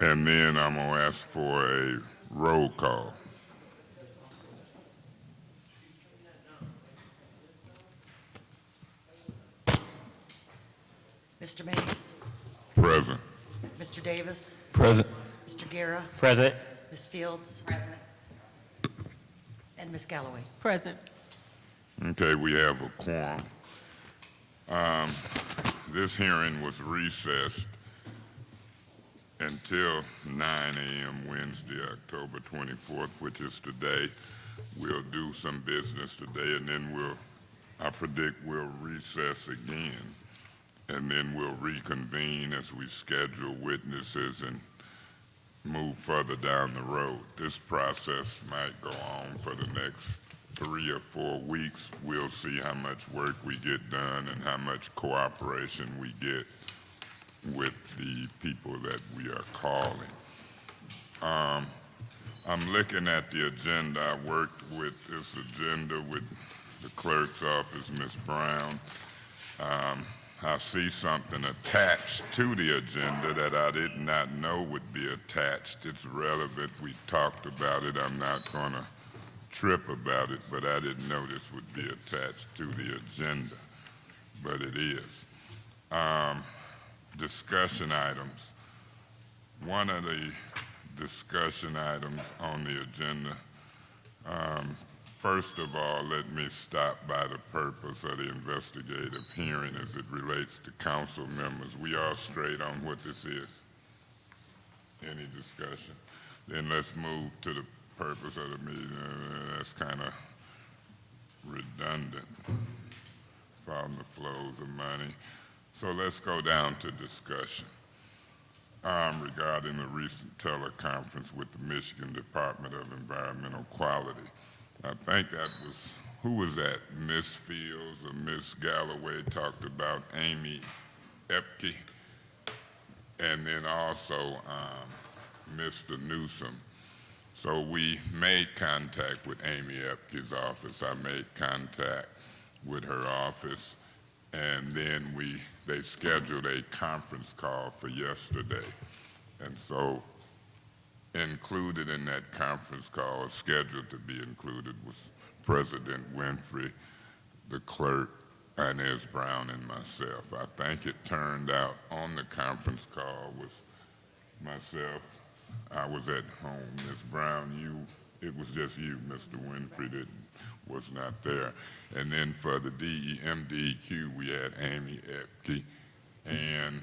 And then I'm going to ask for a roll call. Mr. Mays, Present. Mr. Davis, Present. Mr. Guerra, Present. Ms. Fields. Present. And Ms. Galloway. Present. Okay, we have a quorum. This hearing was recessed until 9 a.m. Wednesday, October 24th, which is today. We'll do some business today, and then I predict we'll recess again, and then we'll reconvene as we schedule witnesses and move further down the road. This process might go on for the next 3 or 4 weeks. We'll see how much work we get done and how much cooperation we get with the people that we are calling. I'm looking at the agenda. I worked with this agenda with the clerk's office, Ms. Brown. I see something attached to the agenda that I did not know would be attached. It's relevant. We talked about it. I'm not going to trip about it, but I didn't know this would be attached to the agenda, but it is. Discussion items. One of the discussion items on the agenda, first of all, let me stop by the purpose of the investigative hearing as it relates to council members. We are straight on what this is. Any discussion? Then let's move to the purpose of the meeting. That's kind of redundant, following the flows of money. So let's go down to discussion regarding the recent teleconference with the Michigan Department of Environmental Quality. I think that was, who was that? Ms. Fields or Ms. Galloway talked about Amy Epke, and then also Mr. Newsom. So we made contact with Amy Epke's office. I made contact with her office, and then they scheduled a conference call for yesterday. And so included in that conference call, or scheduled to be included, was President Winfrey, the clerk, Inez Brown, and myself. I think it turned out on the conference call with myself. I was at home. Ms. Brown, it was just you, Mr. Winfrey, that was not there. And then for the MDEQ, we had Amy Epke and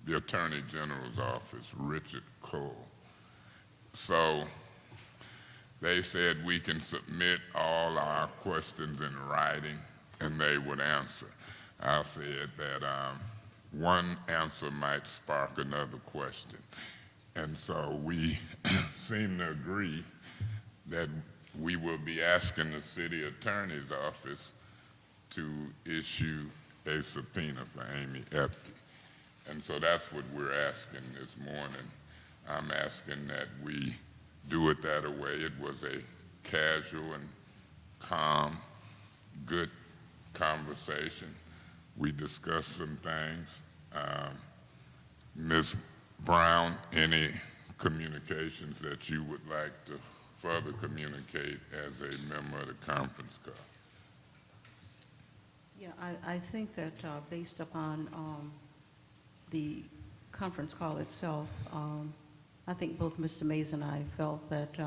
the Attorney General's office, Richard Cole. So they said we can submit all our questions in writing and they would answer. I said that one answer might spark another question. And so we seem to agree that we will be asking the city attorney's office to issue a subpoena for Amy Epke. And so that's what we're asking this morning. I'm asking that we do it that way. It was a casual and calm, good conversation. We discussed some things. Ms. Brown, any communications that you would like to further communicate as a member of the conference call? Yeah, I think that based upon the conference call itself, I think both Mr. Mays and I felt that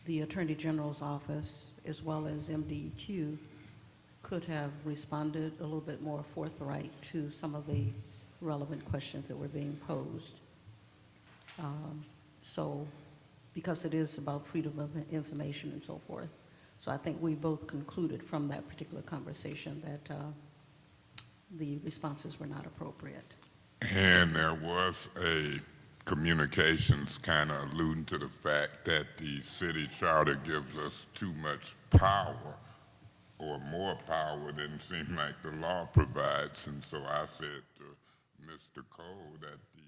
the Attorney General's office as well as MDEQ could have responded a little bit more forthright to some of the relevant questions that were being posed. So, because it is about freedom of information and so forth. So I think we both concluded from that particular conversation that the responses were not appropriate. And there was a communications kind of alluding to the fact that the city charter gives us too much power or more power than it seems like the law provides. And so I said to Mr. Cole that the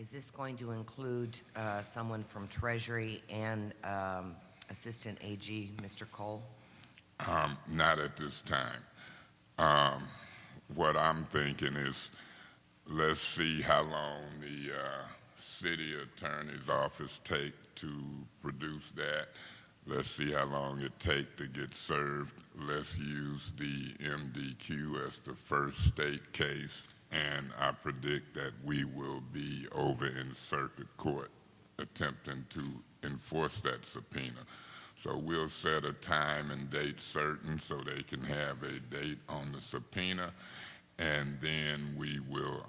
Is this going to include someone from Treasury and Assistant AG, Mr. Cole? Not at this time. What I'm thinking is, let's see how long the city attorney's office take to produce that. Let's see how long it take to get served. Let's use the MDQ as the first state case, and I predict that we will be over in circuit court attempting to enforce that subpoena. So we'll set a time and date certain so they can have a date on the subpoena, and then we will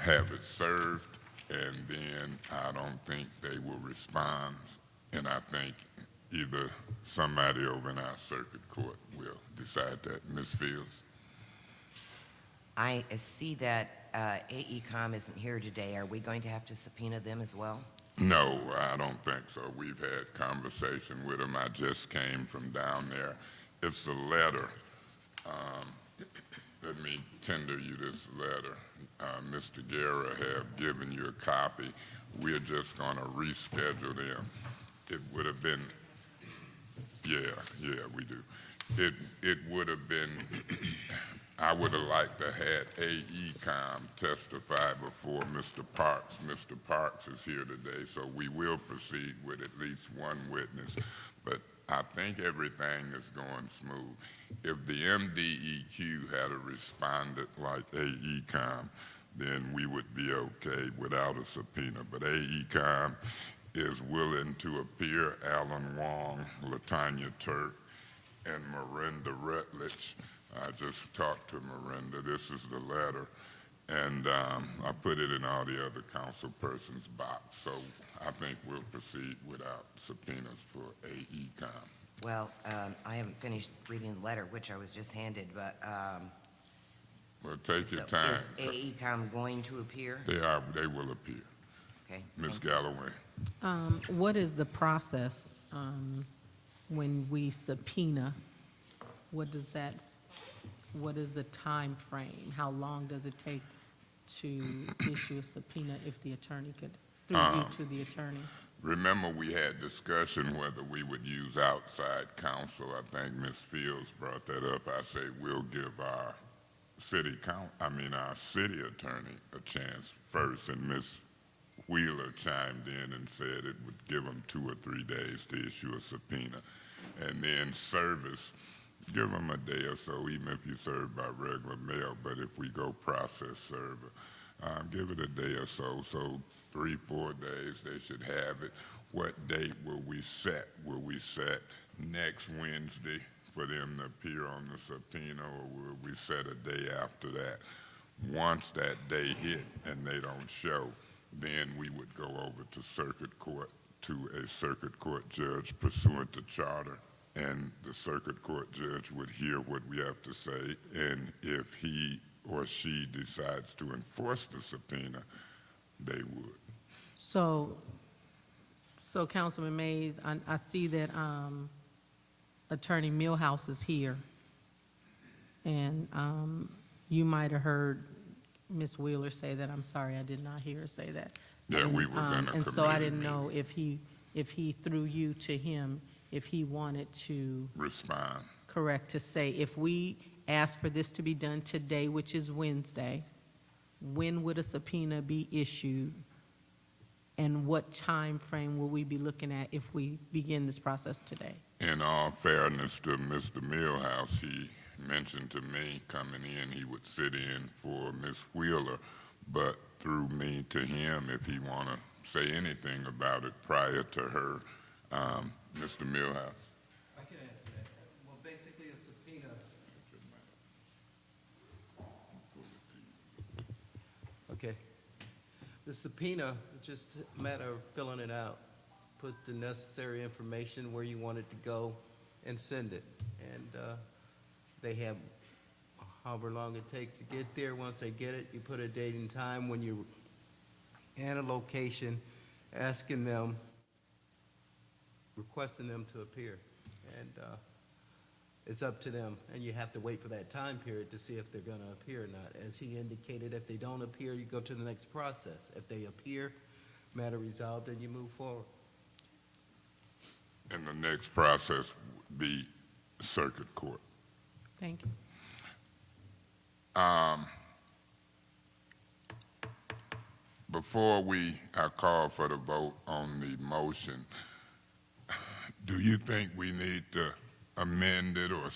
have it served, and then I don't think they will respond, and I think either somebody over in our circuit court will decide that. Ms. Fields? I see that AECom isn't here today. Are we going to have to subpoena them as well? No, I don't think so. We've had conversation with them. I just came from down there. It's a letter. Let me tender you this letter. Mr. Guerra have given you a copy. We're just going to reschedule them. It would have been, yeah, we do. It would have been, I would have liked to have AECom testify before Mr. Parks. Mr. Parks is here today, so we will proceed with at least one witness. But I think everything is going smooth. If the MDEQ had responded like AECom, then we would be okay without a subpoena. But AECom is willing to appear. Alan Wong, Latanya Turk, and Miranda Rutledge. I just talked to Miranda. This is the letter, and I put it in all the other council persons' box. So I think we'll proceed without subpoenas for AECom. Well, I haven't finished reading the letter, which I was just handed, but Well, take your so time. is AECom going to appear? They will appear. Okay. Ms. thank you. Galloway. What is the process when we subpoena? What is the time frame? How long does it take to issue a subpoena if the attorney could, through you to the attorney? Remember, we had discussion whether we would use outside counsel. I think Ms. Fields brought that up. I say we'll give our city attorney a chance first, and Ms. Wheeler chimed in and said it would give them 2 or 3 days to issue a subpoena. And then service, give them a day or so, even if you serve by regular mail. But if we go process server, give it a day or so. So 3-4 days, they should have it. What date will we set? Will we set next Wednesday for them to appear on the subpoena, or will we set a day after that? Once that day hit and they don't show, then we would go over to circuit court, to a circuit court judge pursuant to charter, and the circuit court judge would hear what we have to say, and if he or she decides to enforce the subpoena, they would. So Councilman Mays, I see that Attorney Millhouse is here, and you might have heard Ms. Wheeler say that. I'm sorry, I did not hear her say that. Yeah, And, we was in a committee and so I didn't meeting. know if he threw you to him, if he wanted to Respond. correct, to say, if we ask for this to be done today, which is Wednesday, when would a subpoena be issued? And what time frame will we be looking at if we begin this process today? In all fairness to Mr. Millhouse, he mentioned to me coming in he would sit in for Ms. Wheeler, but through me to him, if he want to say anything about it prior to her, Mr. Millhouse. I can answer that. Well, basically, a subpoena. Okay. The subpoena, it's just a matter of filling it out. Put the necessary information where you want it to go and send it. And they have however long it takes to get there. Once they get it, you put a date and time when you're in a location, asking them, requesting them to appear. And it's up to them, and you have to wait for that time period to see if they're going to appear or not. As he indicated, if they don't appear, you go to the next process. If they appear, matter resolved, and you move forward. And the next process would be circuit court. Thank you. Before I call for the vote on the motion, do you think we need to amend it or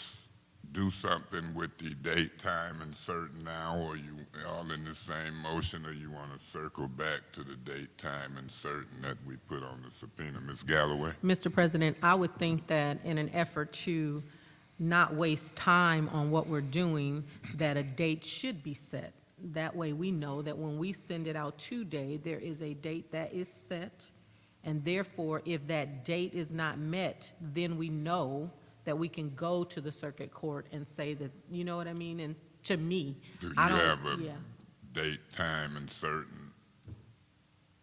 do something with the date, time, and certain now, or you all in the same motion, or you want to circle back to the date, time, and certain that we put on the subpoena? Ms. Galloway? Mr. President, I would think that in an effort to not waste time on what we're doing, that a date should be set. That way we know that when we send it out today, there is a date that is set, and therefore, if that date is not met, then we know that we can go to the circuit court and say that, you know what I mean? And to me, Do you I don't, have a yeah. date, time, and certain,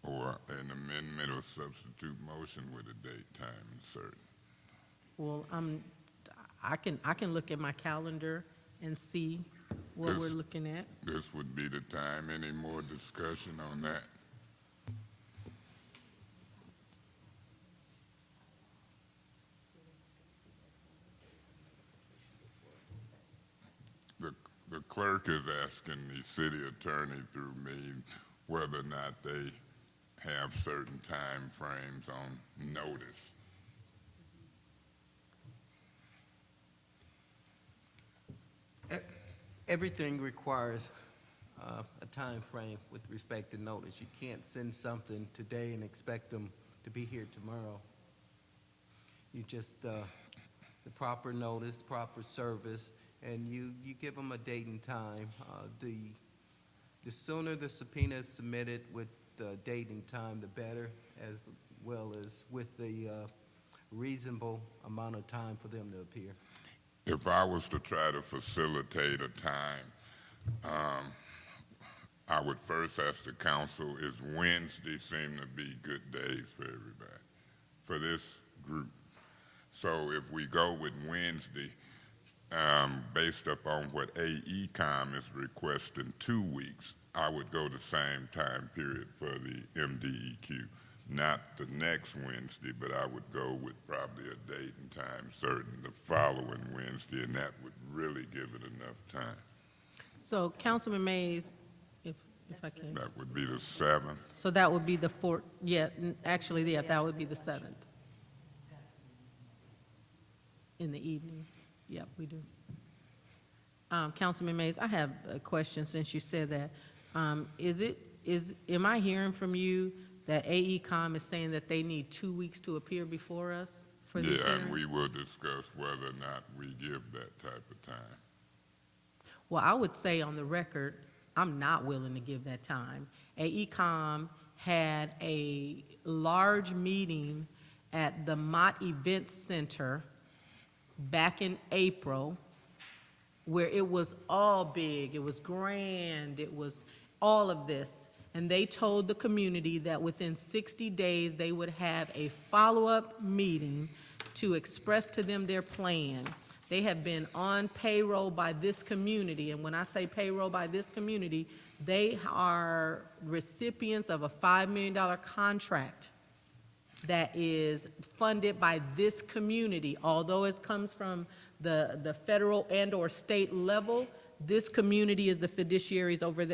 or an amendment or substitute motion with a date, time, and certain? Well, I can look at my calendar and see what we're This- looking at. This would be the time. Any more discussion on that? The clerk is asking the city attorney through me whether or not they have certain time frames on notice. Everything requires a time frame with respect to notice. You can't send something today and expect them to be here tomorrow. You just, the proper notice, proper service, and you give them a date and time. The sooner the subpoena is submitted with the date and time, the better, as well as with the reasonable amount of time for them to appear. If I was to try to facilitate a time, I would first ask the council, is Wednesday seem to be good days for everybody, for this group? So if we go with Wednesday, based upon what AECOM is requesting 2 weeks, I would go the same time period for the MDEQ. Not the next Wednesday, but I would go with probably a date and time certain the following Wednesday, and that would really give it enough time. So Councilman Mays, if I can. That would be the 7th. So that would be the actually, yeah, that would be the 7th. In the evening. Yep, we do. Councilman Mays, I have a question since you said that. Am I hearing from you that AECOM is saying that they need 2 weeks to appear before us for these Yeah, and hearings? we will discuss whether or not we give that type of time. Well, I would say on the record, I'm not willing to give that time. AECOM had a large meeting at the Mott Event Center back in April, where it was all big, it was grand, it was all of this. And they told the community that within 60 days, they would have a follow-up meeting to express to them their plan. They have been on payroll by this community, and when I say payroll by this community, they are recipients of a $5 million contract that is funded by this community. Although it comes from the federal and/or state level, this community is the fiduciaries over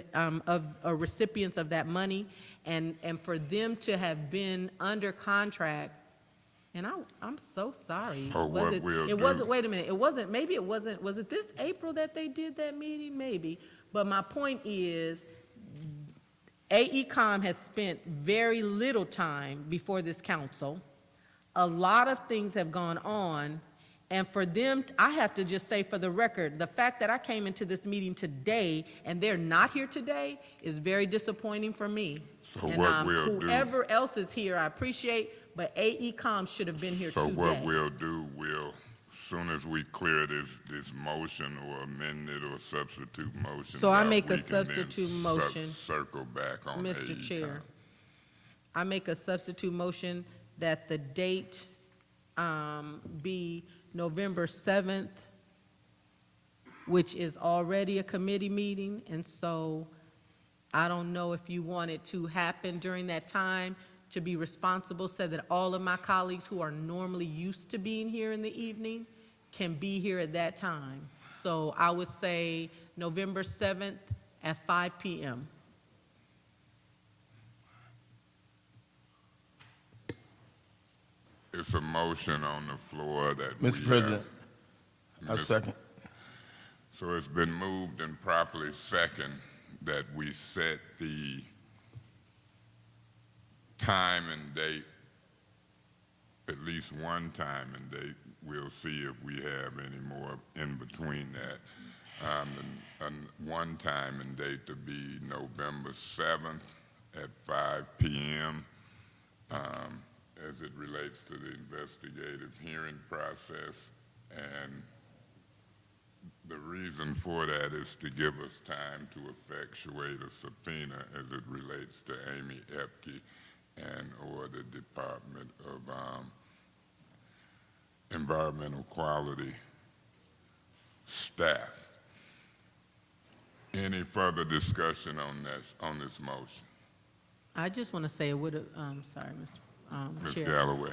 recipients of that money, and for them to have been under contract, and I'm so sorry. So what we'll It wasn't. do- Wait a minute. It wasn't. Maybe it wasn't. Was it this April that they did that meeting? Maybe. But my point is, AECOM has spent very little time before this council. A lot of things have gone on, and for them, I have to just say for the record, the fact that I came into this meeting today and they're not here today is very disappointing for me. So And, what we'll do- whoever else is here, I appreciate, but AECOM should have been here So today. what we'll do, as soon as we clear this motion or amended or substitute motion. So I out, make a we can then substitute motion. Circle back on Mr. AECOM. Chair, I make a substitute motion that the date be November 7th which is already a committee meeting, and so I don't know if you want it to happen during that time to be responsible so that all of my colleagues who are normally used to being here in the evening can be here at that time. So I would say November 7th at 5 p.m. It's a motion on the floor that we Mr. President, I Miss- second. So it's been moved and properly second that we set the time and date, at least one time and date. We'll see if we have any more in between that. One time and date to be November 7th at 5 p.m. As it relates to the investigative hearing process. And the reason for that is to give us time to effectuate a subpoena as it relates to Amy Epke and or the Department of Environmental Quality staff. Any further discussion on this motion? I just want to say it would have, sorry, Mr. Ms. Chair. Galloway?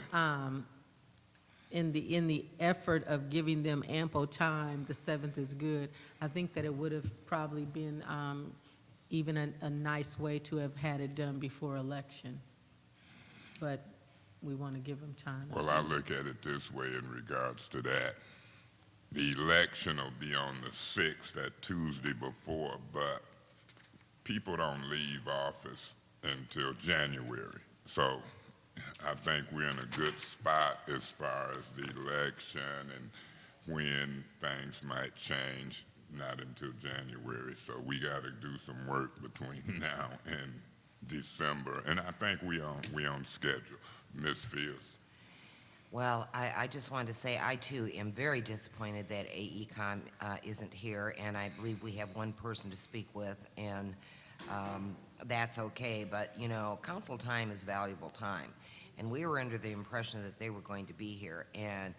In the effort of giving them ample time, the 7th is good. I think that it would have probably been even a nice way to have had it done before election. But we want to give them time. Well, I look at it this way in regards to that. The election will be on the 6th, that Tuesday before, but people don't leave office until January. So I think we're in a good spot as far as the election and when things might change, not until January. So we got to do some work between now and December, and I think we on schedule. Ms. Fields. Well, I just wanted to say I too am very disappointed that AECom isn't here, and I believe we have one person to speak with, and that's okay. But you know, council time is valuable time, and we were under the impression that they were going to be here. And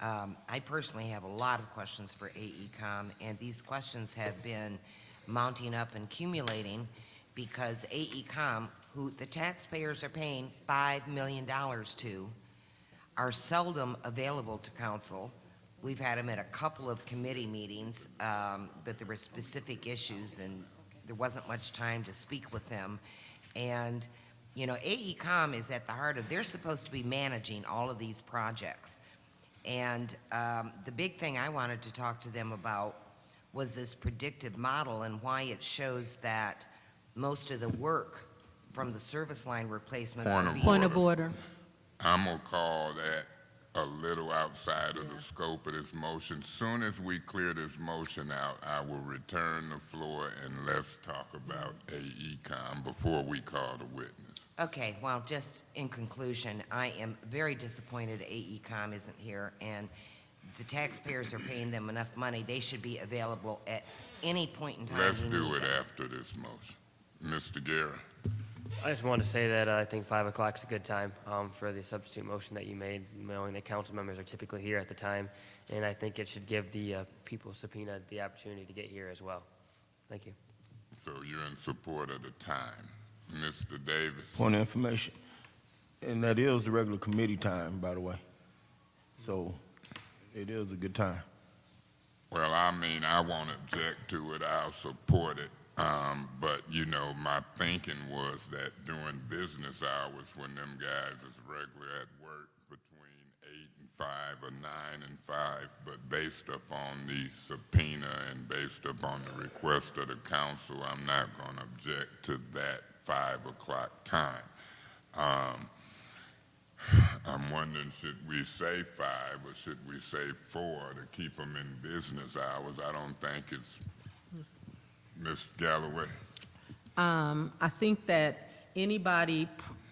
I personally have a lot of questions for AECom, and these questions have been mounting up and accumulating because AECom, who the taxpayers are paying $5 million to, are seldom available to council. We've had them at a couple of committee meetings, but there were specific issues and there wasn't much time to speak with them. And, you know, AECom is at the heart of, they're supposed to be managing all of these projects. And the big thing I wanted to talk to them about was this predictive model and why it shows that most of the work from the service line replacements are being... Point of order. I'm going to call that a little outside of the scope of this motion. Soon as we clear this motion out, I will return the floor and let's talk about AECom before we call the witness. Okay, well, just in conclusion, I am very disappointed AECom isn't here, and the taxpayers are paying them enough money. They should be available at any point in time. Let's we do need it them. after this motion. Mr. Guerra. I just wanted to say that I think 5 o'clock is a good time for the substitute motion that you made, knowing that council members are typically here at the time, and I think it should give the people subpoenaed the opportunity to get here as well. Thank you. So you're in support of the time. Mr. Davis. Point of information. And that is the regular committee time, by the way. So it is a good time. Well, I mean, I won't object to it. I'll support it. But, you know, my thinking was that during business hours when them guys is regular at work between 8 and 5 or 9 and 5, but based upon the subpoena and based upon the request of the council, I'm not going to object to that 5 o'clock time. I'm wondering, should we say 5 or should we say 4 to keep them in business hours? I don't think it's... Ms. Galloway. I think that anybody,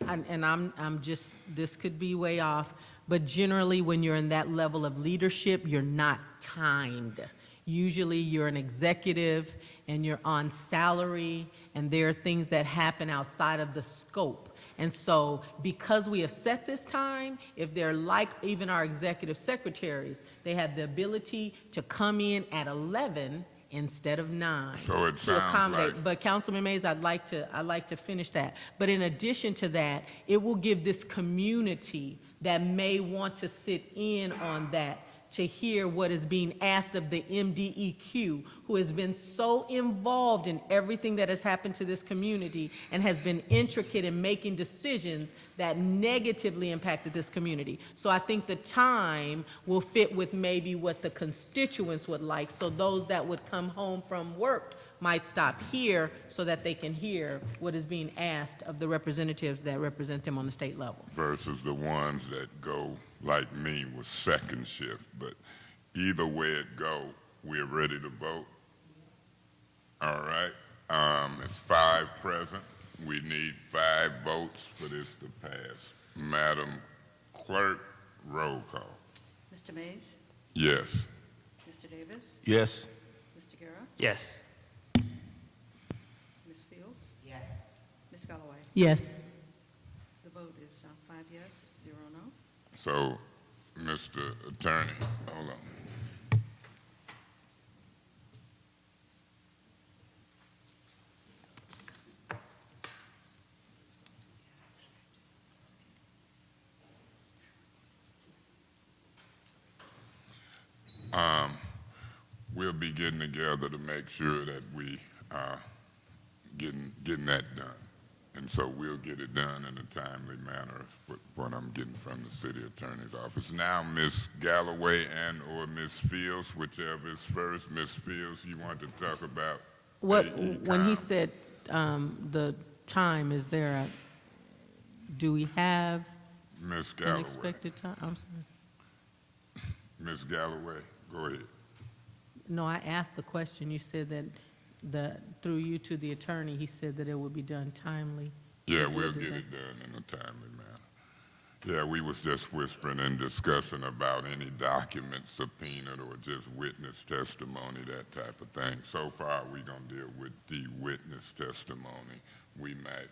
and I'm just, this could be way off, but generally when you're in that level of leadership, you're not timed. Usually you're an executive and you're on salary, and there are things that happen outside of the scope. And so, because we have set this time, if they're like even our executive secretaries, they have the ability to come in at 11 instead of 9. So it to sounds accommodate. like- But Councilman Mays, I'd like to finish that. But in addition to that, it will give this community that may want to sit in on that to hear what is being asked of the MDEQ, who has been so involved in everything that has happened to this community and has been intricate in making decisions that negatively impacted this community. So I think the time will fit with maybe what the constituents would like, so those that would come home from work might stop here so that they can hear what is being asked of the representatives that represent them on the state level. versus the ones that go like me with second shift. But either way it go, we're ready to vote. All right. It's 5 present. We need 5 votes for this to pass. Madam Clerk, roll call. Mr. Mays? Yes. Mr. Davis? Yes. Mr. Guerra? Yes. Ms. Fields? Yes. Ms. Galloway? Yes. The vote is 5 yes, 0 no. So, Mr. Attorney, hold on. We'll be getting together to make sure that we are getting that done. And so we'll get it done in a timely manner with what I'm getting from the city attorney's office. Now, Ms. Galloway and/or Ms. Fields, whichever is first. Ms. Fields, you want to talk about What, AECom? when he said the time, is there do we have Ms. an Galloway. expected time? I'm sorry. Ms. Galloway, go ahead. No, I asked the question. You said that through you to the attorney, he said that it would be done timely. Yeah, Is we'll what get is it done in a timely manner. Yeah, we was just whispering and discussing about any documents subpoenaed or just witness testimony, that type of thing. So far, we gonna deal with the witness testimony. We might,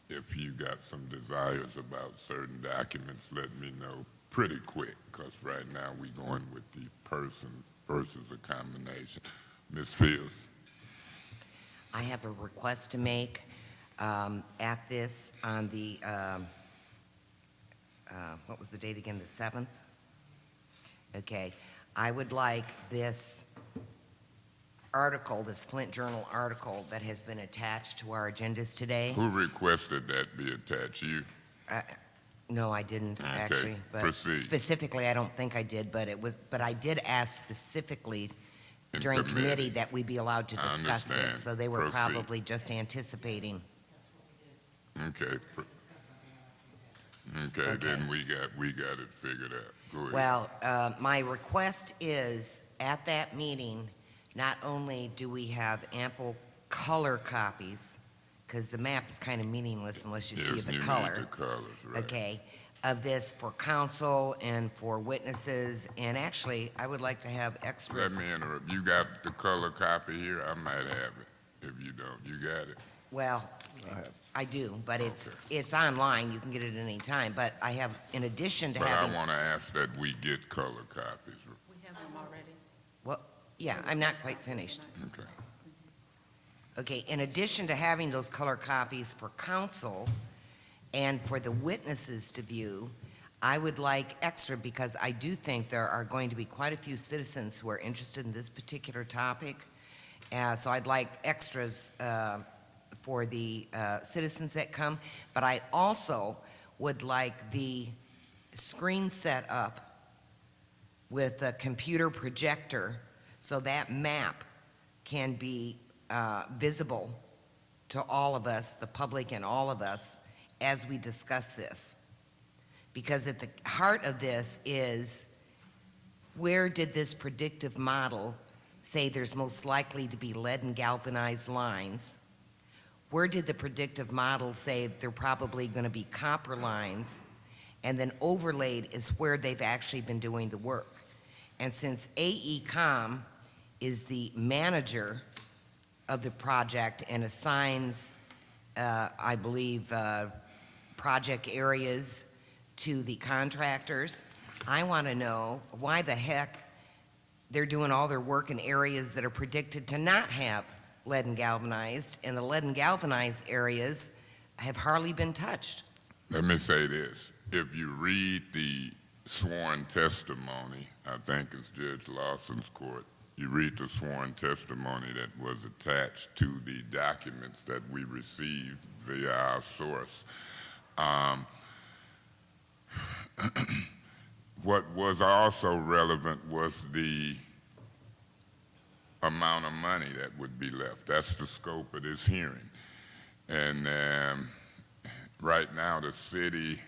if you got some desires about certain documents, let me know pretty quick, because right now we going with the person versus a combination. Ms. Fields? I have a request to make at this on the, what was the date again, the 7th? Okay. I would like this article, this Flint Journal article that has been attached to our agendas today. Who requested that be attached? You? No, I didn't Okay, actually. But proceed. specifically, I don't think I did, but I did ask specifically In during committee. committee that we be allowed to I discuss understand. this. So they were Proceed. probably just anticipating. Okay. Okay, then we got it figured out. Go ahead. Well, my request is, at that meeting, not only do we have ample color copies, because the map is kind of meaningless unless you see Yes, the you need color. the colors, right. Okay, of this for council and for witnesses, and actually, I would like to have Let extras. me interrupt. You got the color copy here? I might have it. If you don't, you got it? Well, I do, but it's online, you can get it at any time, but I have, in addition to But I having, want to ask that we get color copies. We have them already. well, yeah, I'm not quite finished. Okay. Okay, in addition to having those color copies for council and for the witnesses to view, I would like extra, because I do think there are going to be quite a few citizens who are interested in this particular topic. So I'd like extras for the citizens that come, but I also would like the screen set up with a computer projector so that map can be visible to all of us, the public and all of us, as we discuss this. Because at the heart of this is, where did this predictive model say there's most likely to be lead and galvanized lines? Where did the predictive model say they're probably going to be copper lines? And then overlaid is where they've actually been doing the work. And since AECom is the manager of the project and assigns, I believe, project areas to the contractors. I want to know why the heck they're doing all their work in areas that are predicted to not have lead and galvanized, and the lead and galvanized areas have hardly been touched. Let me say this. If you read the sworn testimony, I think it's Judge Lawson's court, you read the sworn testimony that was attached to the documents that we received via our source. What was also relevant was the amount of money that would be left. That's the scope of this hearing. And right now, the city,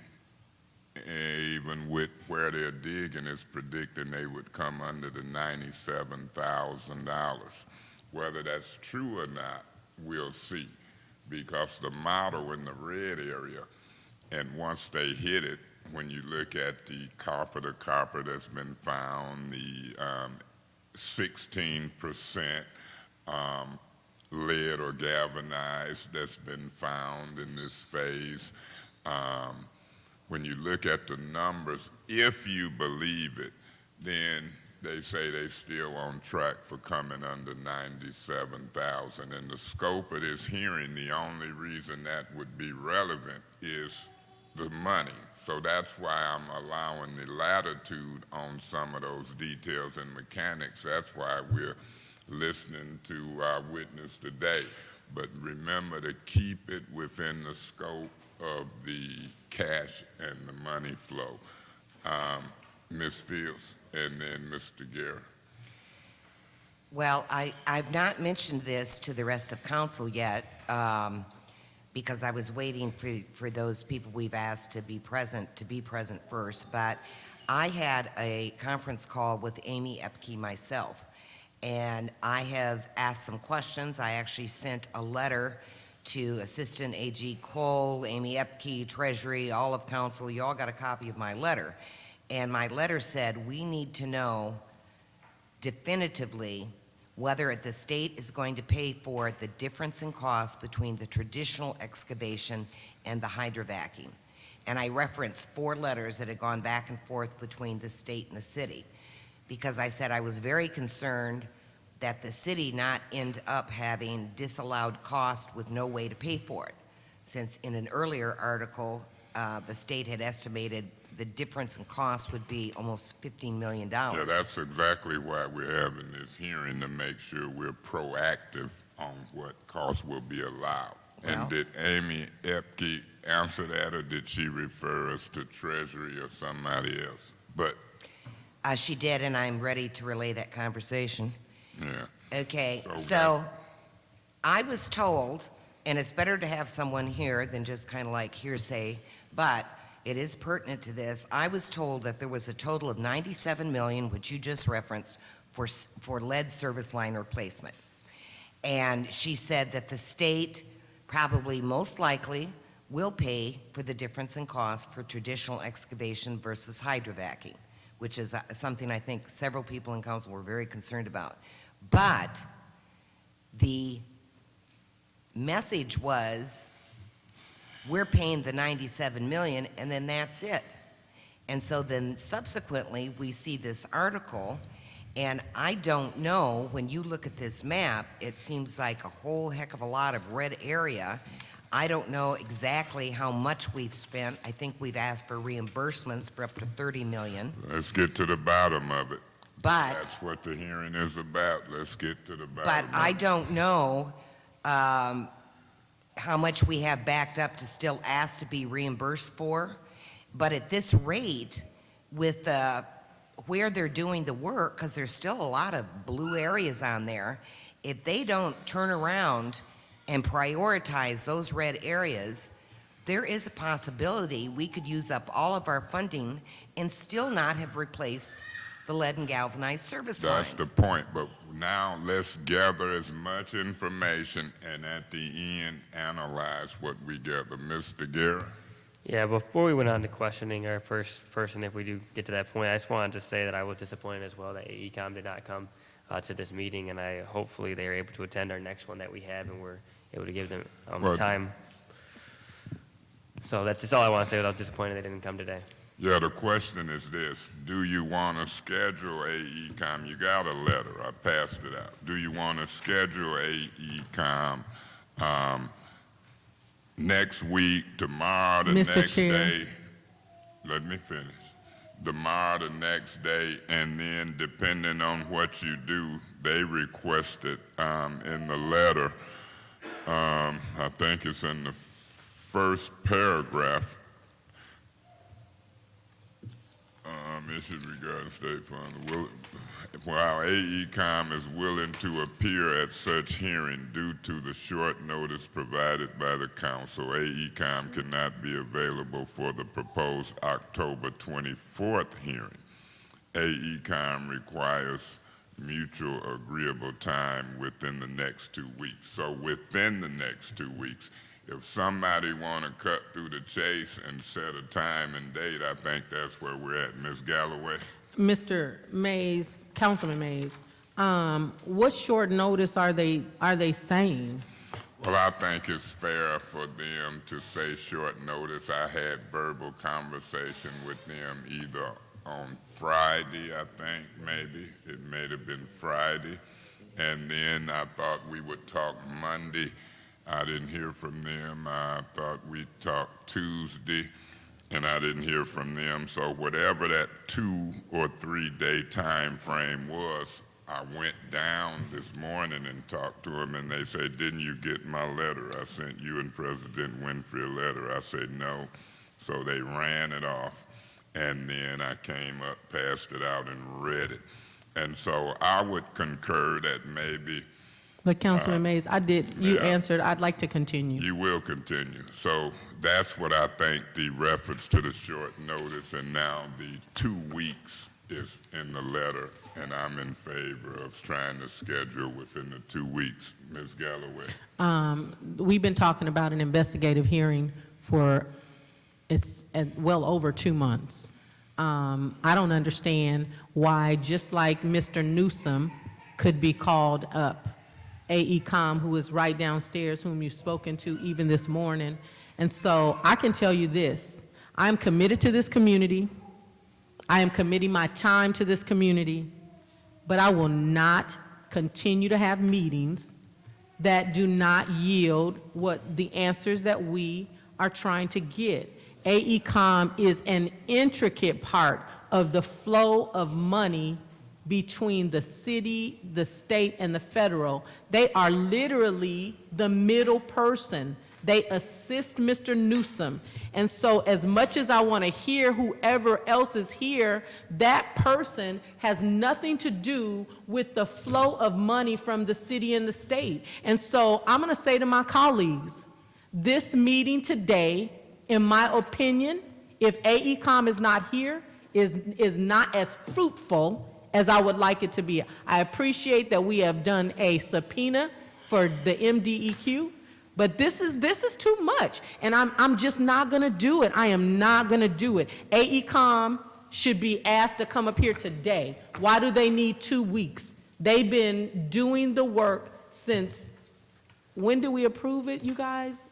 even with where they're digging, is predicting they would come under the $97,000. Whether that's true or not, we'll see, because the model in the red area, and once they hit it, when you look at the copper that's been found, the 16% lead or galvanized that's been found in this phase, when you look at the numbers, if you believe it, then they say they're still on track for coming under 97,000. In the scope of this hearing, the only reason that would be relevant is the money. So that's why I'm allowing the latitude on some of those details and mechanics. That's why we're listening to our witness today. But remember to keep it within the scope of the cash and the money flow. Ms. Fields, and then Mr. Guerra. Well, I've not mentioned this to the rest of council yet, because I was waiting for those people we've asked to be present first. But I had a conference call with Amy Epke myself, and I have asked some questions. I actually sent a letter to Assistant AG Cole, Amy Epke, Treasury, all of council. You all got a copy of my letter. And my letter said, we need to know definitively whether the state is going to pay for the difference in cost between the traditional excavation and the hydrovacking. And I referenced 4 letters that had gone back and forth between the state and the city, because I said I was very concerned that the city not end up having disallowed cost with no way to pay for it, since in an earlier article, the state had estimated the difference in cost would be almost $15 million. Yeah, that's exactly why we're having this hearing, to make sure we're proactive on what costs will be allowed. Well, and did Amy Epke answer that, or did she refer us to Treasury or somebody else? But she did, and I'm ready to relay that conversation. yeah. Okay, So so I was told, and it's better to have someone here than just kind of like hearsay, but it is pertinent to this. I was told that there was a total of $97 million, which you just referenced, for lead service line replacement. And she said that the state probably most likely will pay for the difference in cost for traditional excavation versus hydrovacking, which is something I think several people in council were very concerned about. But the message was, we're paying the $97 million, and then that's it. And so then subsequently, we see this article, and I don't know, when you look at this map, it seems like a whole heck of a lot of red area. I don't know exactly how much we've spent. I think we've asked for reimbursements for up to $30 million. Let's get to the bottom of it. But That's what the hearing is about. Let's get to the bottom But of I it. don't know how much we have backed up to still ask to be reimbursed for. But at this rate, with where they're doing the work, because there's still a lot of blue areas on there, if they don't turn around and prioritize those red areas, there is a possibility we could use up all of our funding and still not have replaced the lead and galvanized service lines. That's the point, but now let's gather as much information and at the end analyze what we gather. Mr. Guerra? Yeah, before we went on to questioning our first person, if we do get to that point, I just wanted to say that I was disappointed as well that AECom did not come to this meeting, and hopefully they are able to attend our next one that we have, and we're able to give them Well, time. So that's just all I want to say. I was disappointed they didn't come today. Yeah, the question is this: do you want to schedule AECOM? You got a letter. I passed it out. Do you want to schedule AECOM next week, tomorrow, the Mr. next Chair. day? Let me finish. Tomorrow, the next day, and then depending on what you do, they requested in the letter, I think it's in the first paragraph, issues regarding state funds. While AECOM is willing to appear at such hearing due to the short notice provided by the council, AECOM cannot be available for the proposed October 24th hearing. AECOM requires mutual agreeable time within the next 2 weeks. So within the next 2 weeks, if somebody want to cut through the chase and set a time and date, I think that's where we're at. Ms. Galloway? Mr. Mays, Councilman Mays, what short notice are they saying? Well, I think it's fair for them to say short notice. I had verbal conversation with them either on Friday, I think, maybe. It may have been Friday. And then I thought we would talk Monday. I didn't hear from them. I thought we'd talk Tuesday, and I didn't hear from them. So whatever that 2 or 3 day time frame was, I went down this morning and talked to them, and they said, didn't you get my letter? I sent you and President Winfrey a letter. I said, no. So they ran it off, and then I came up, passed it out, and read it. And so I would concur that maybe But Councilman Mays, you yeah. answered, I'd like to continue. you will continue. So that's what I think the reference to the short notice, and now the 2 weeks is in the letter, and I'm in favor of trying to schedule within the 2 weeks. Ms. Galloway? We've been talking about an investigative hearing for, it's well over 2 months. I don't understand why, just like Mr. Newsom could be called up, AECOM, who is right downstairs, whom you've spoken to even this morning. And so I can tell you this, I'm committed to this community. I am committing my time to this community, but I will not continue to have meetings that do not yield what the answers that we are trying to get. AECOM is an intricate part of the flow of money between the city, the state, and the federal. They are literally the middle person. They assist Mr. Newsom. And so as much as I want to hear whoever else is here, that person has nothing to do with the flow of money from the city and the state. And so I'm going to say to my colleagues, this meeting today, in my opinion, if AECOM is not here, is not as fruitful as I would like it to be. I appreciate that we have done a subpoena for the MDEQ, but this is too much, and I'm just not going to do it. I am not going to do it. AECOM should be asked to come up here today. Why do they need 2 weeks? They've been doing the work since, when do we approve it, you guys?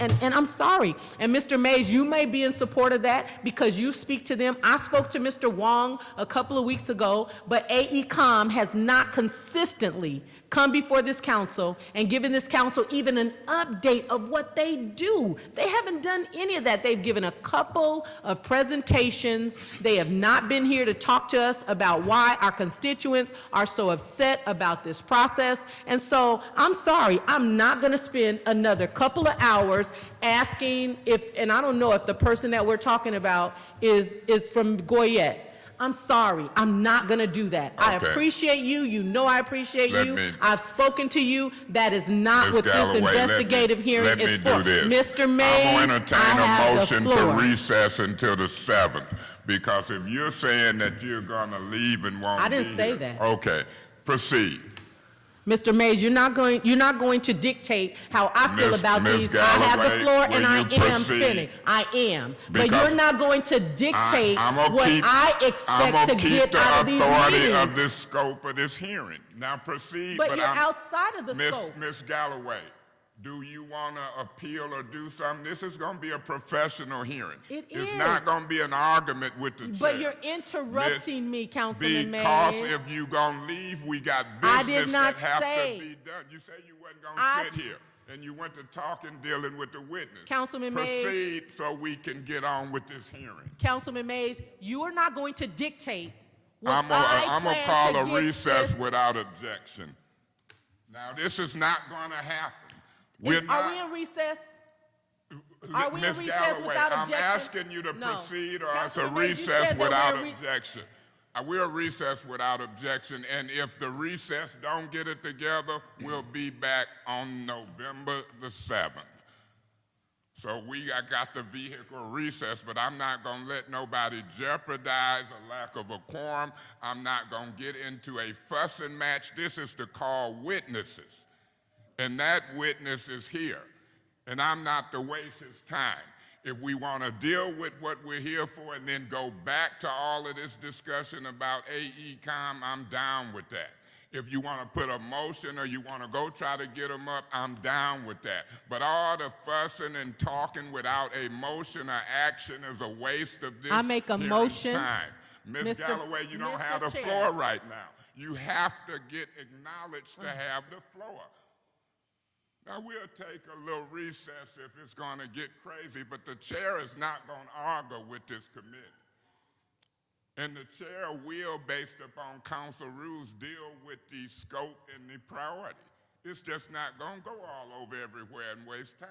And I'm sorry. And Mr. Mays, you may be in support of that because you speak to them. I spoke to Mr. Wong a couple of weeks ago, but AECOM has not consistently come before this council and given this council even an update of what they do. They haven't done any of that. They've given a couple of presentations. They have not been here to talk to us about why our constituents are so upset about this process. And so I'm sorry, I'm not going to spend another couple of hours asking if, and I don't know if the person that we're talking about is from Goyette. I'm sorry, I'm not going to do that. I Okay. appreciate you. You know I appreciate Let you. me- I've spoken to you. That is not Ms. what Galloway, this investigative hearing let is me for. do this. Mr. Mays, I'm going to I entertain a have the motion to floor. recess until the 7th, because if you're saying that you're going to leave and won't I didn't be say here- that. Okay, proceed. Mr. Mays, you're not going to dictate how I feel Ms. about Ms. these. I have the Galloway, floor and will I you am proceed? finished. I am. But Because you're not going to dictate I'm gonna what keep- I I'm expect gonna to keep get the out of these authority meetings. of this scope of this hearing. Now proceed. But you're I'm- outside of the Miss scope. Miss Galloway, Do you want to appeal or do something? This is going to be a professional hearing. It It's is. not going to be an argument with the chair. But you're interrupting me, Councilman Because Mays. if you going to leave, we got I did business not that have say- to be done. You say you wasn't going I to sit here, and you went to talking, dealing with the witness. Councilman Mays. Proceed so we can get on with this hearing. Councilman Mays, you are not going to dictate what I'm I going to plan call to a get recess this- without objection. Now, this is not going to happen. Are we in recess? Are we in Ms. recess Galloway, without I'm objection? asking you to No. proceed, or it's a Councilman Mays, you recess said that without we're objection. We'll recess without objection, and if the recess don't get it together, we'll be back on November the 7th. So I got the vehicle recess, but I'm not going to let nobody jeopardize a lack of a quorum. I'm not going to get into a fussing match. This is to call witnesses, and that witness is here, and I'm not to waste his time. If we want to deal with what we're here for and then go back to all of this discussion about AECOM, I'm down with that. If you want to put a motion or you want to go try to get them up, I'm down with that. But all the fussing and talking without a motion or action is a waste of this I make a hearing's motion. time. Ms. Mr. Galloway, you don't Mr. have the Chair. floor right now. You have to get acknowledged to have the floor. Now, we'll take a little recess if it's going to get crazy, but the chair is not going to argue with this committee. And the chair will, based upon council rules, deal with the scope and the priority. It's just not going to go all over everywhere and waste time.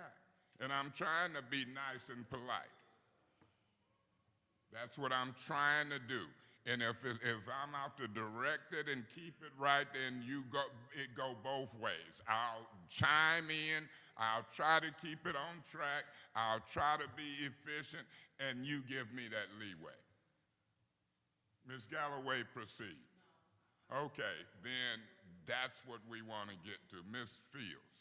And I'm trying to be nice and polite. That's what I'm trying to do. And if I'm out to direct it and keep it right, then it go both ways. I'll chime in, I'll try to keep it on track, I'll try to be efficient, and you give me that leeway. Ms. Galloway, proceed. Okay, then that's what we want to get to. Ms. Fields.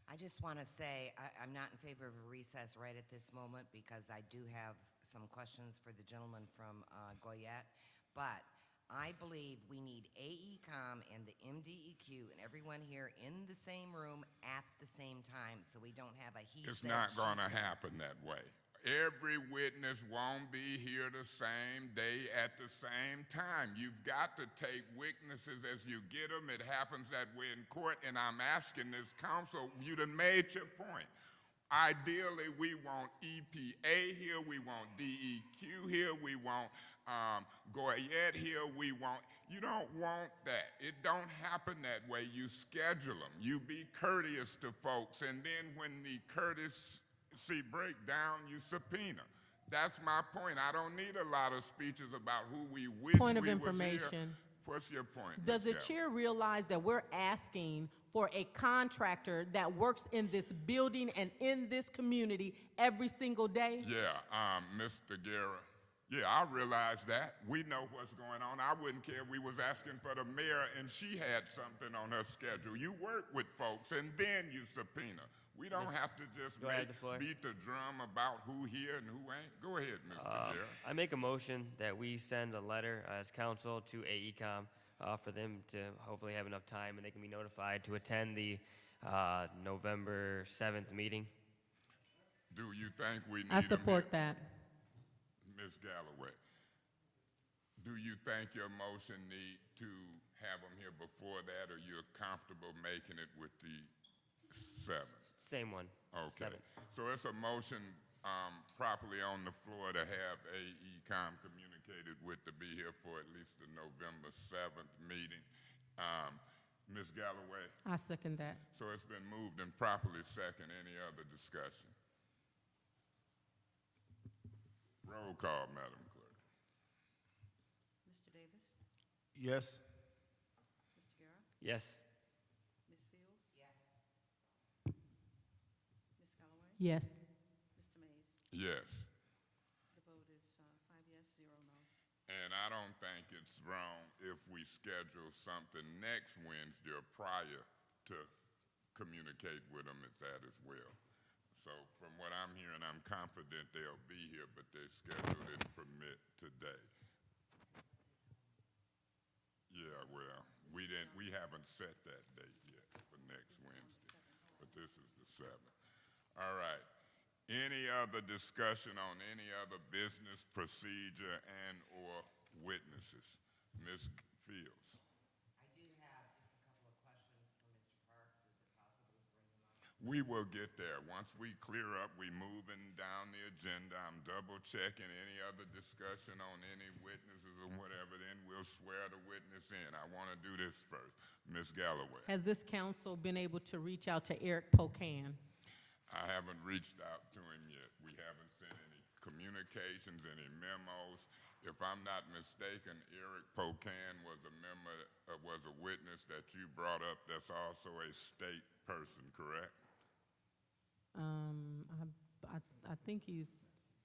I just want to say I'm not in favor of a recess right at this moment because I do have some questions for the gentleman from Goyette. But I believe we need AECOM and the MDEQ and everyone here in the same room at the same time so we don't have a he said, It's not she going to said. happen that way. Every witness won't be here the same day at the same time. You've got to take witnesses as you get them. It happens that way in court, and I'm asking this council, you done made your point. Ideally, we want EPA here, we want DEQ here, we want Goyette here, you don't want that. It don't happen that way. You schedule them. You be courteous to folks, and then when the courtesy break down, you subpoena. That's my point. I don't need a lot of speeches about who we wish Point of we was information. here. What's your point? Does the Ms. chair realize that we're asking for a contractor that works in this building and in this community every single day? Yeah, Mr. Guerra. Yeah, I realize that. We know what's going on. I wouldn't care if we was asking for the mayor and she had something on her schedule. You work with folks and then you subpoena. We don't have to just do I have the floor? beat the drum about who here and who ain't. Go ahead, Mr. Guerra. I make a motion that we send a letter as council to AECOM for them to hopefully have enough time and they can be notified to attend the November 7th meeting. Do you think we need I them support here? that. Ms. Galloway, do you think your motion need to have them here before that, or you're comfortable making it with the 7th? Same one. Okay, 7th. so it's a motion properly on the floor to have AECOM communicated with to be here for at least the November 7th meeting. Ms. Galloway, I second that. so it's been moved and properly second. Any other discussion? Roll call, Madam Clerk. Mr. Davis? Yes. Mr. Guerra? Yes. Ms. Fields? Yes. Ms. Galloway? Yes. Mr. Mays? Yes. The vote is 5 yes, 0 no. And I don't think it's wrong if we schedule something next Wednesday or prior to communicate with them as that as well. So from what I'm hearing, I'm confident they'll be here, but their schedule didn't permit today. Yeah, well, we haven't set that date yet for next Wednesday. This is the 7th. All right. Any other discussion on any other business, procedure, and/or witnesses? Ms. Fields. I do have just a couple of questions for Mr. Parks. Is it possible to bring them up? We will get there. Once we clear up, we moving down the agenda. I'm double checking any other discussion on any witnesses or whatever, then we'll swear the witness in. I want to do this first. Ms. Galloway. Has this council been able to reach out to Eric Pocan? I haven't reached out to him yet. We haven't sent any communications, any memos. If I'm not mistaken, Eric Pocan was a member, was a witness that you brought up that's also a state person, correct? I think he's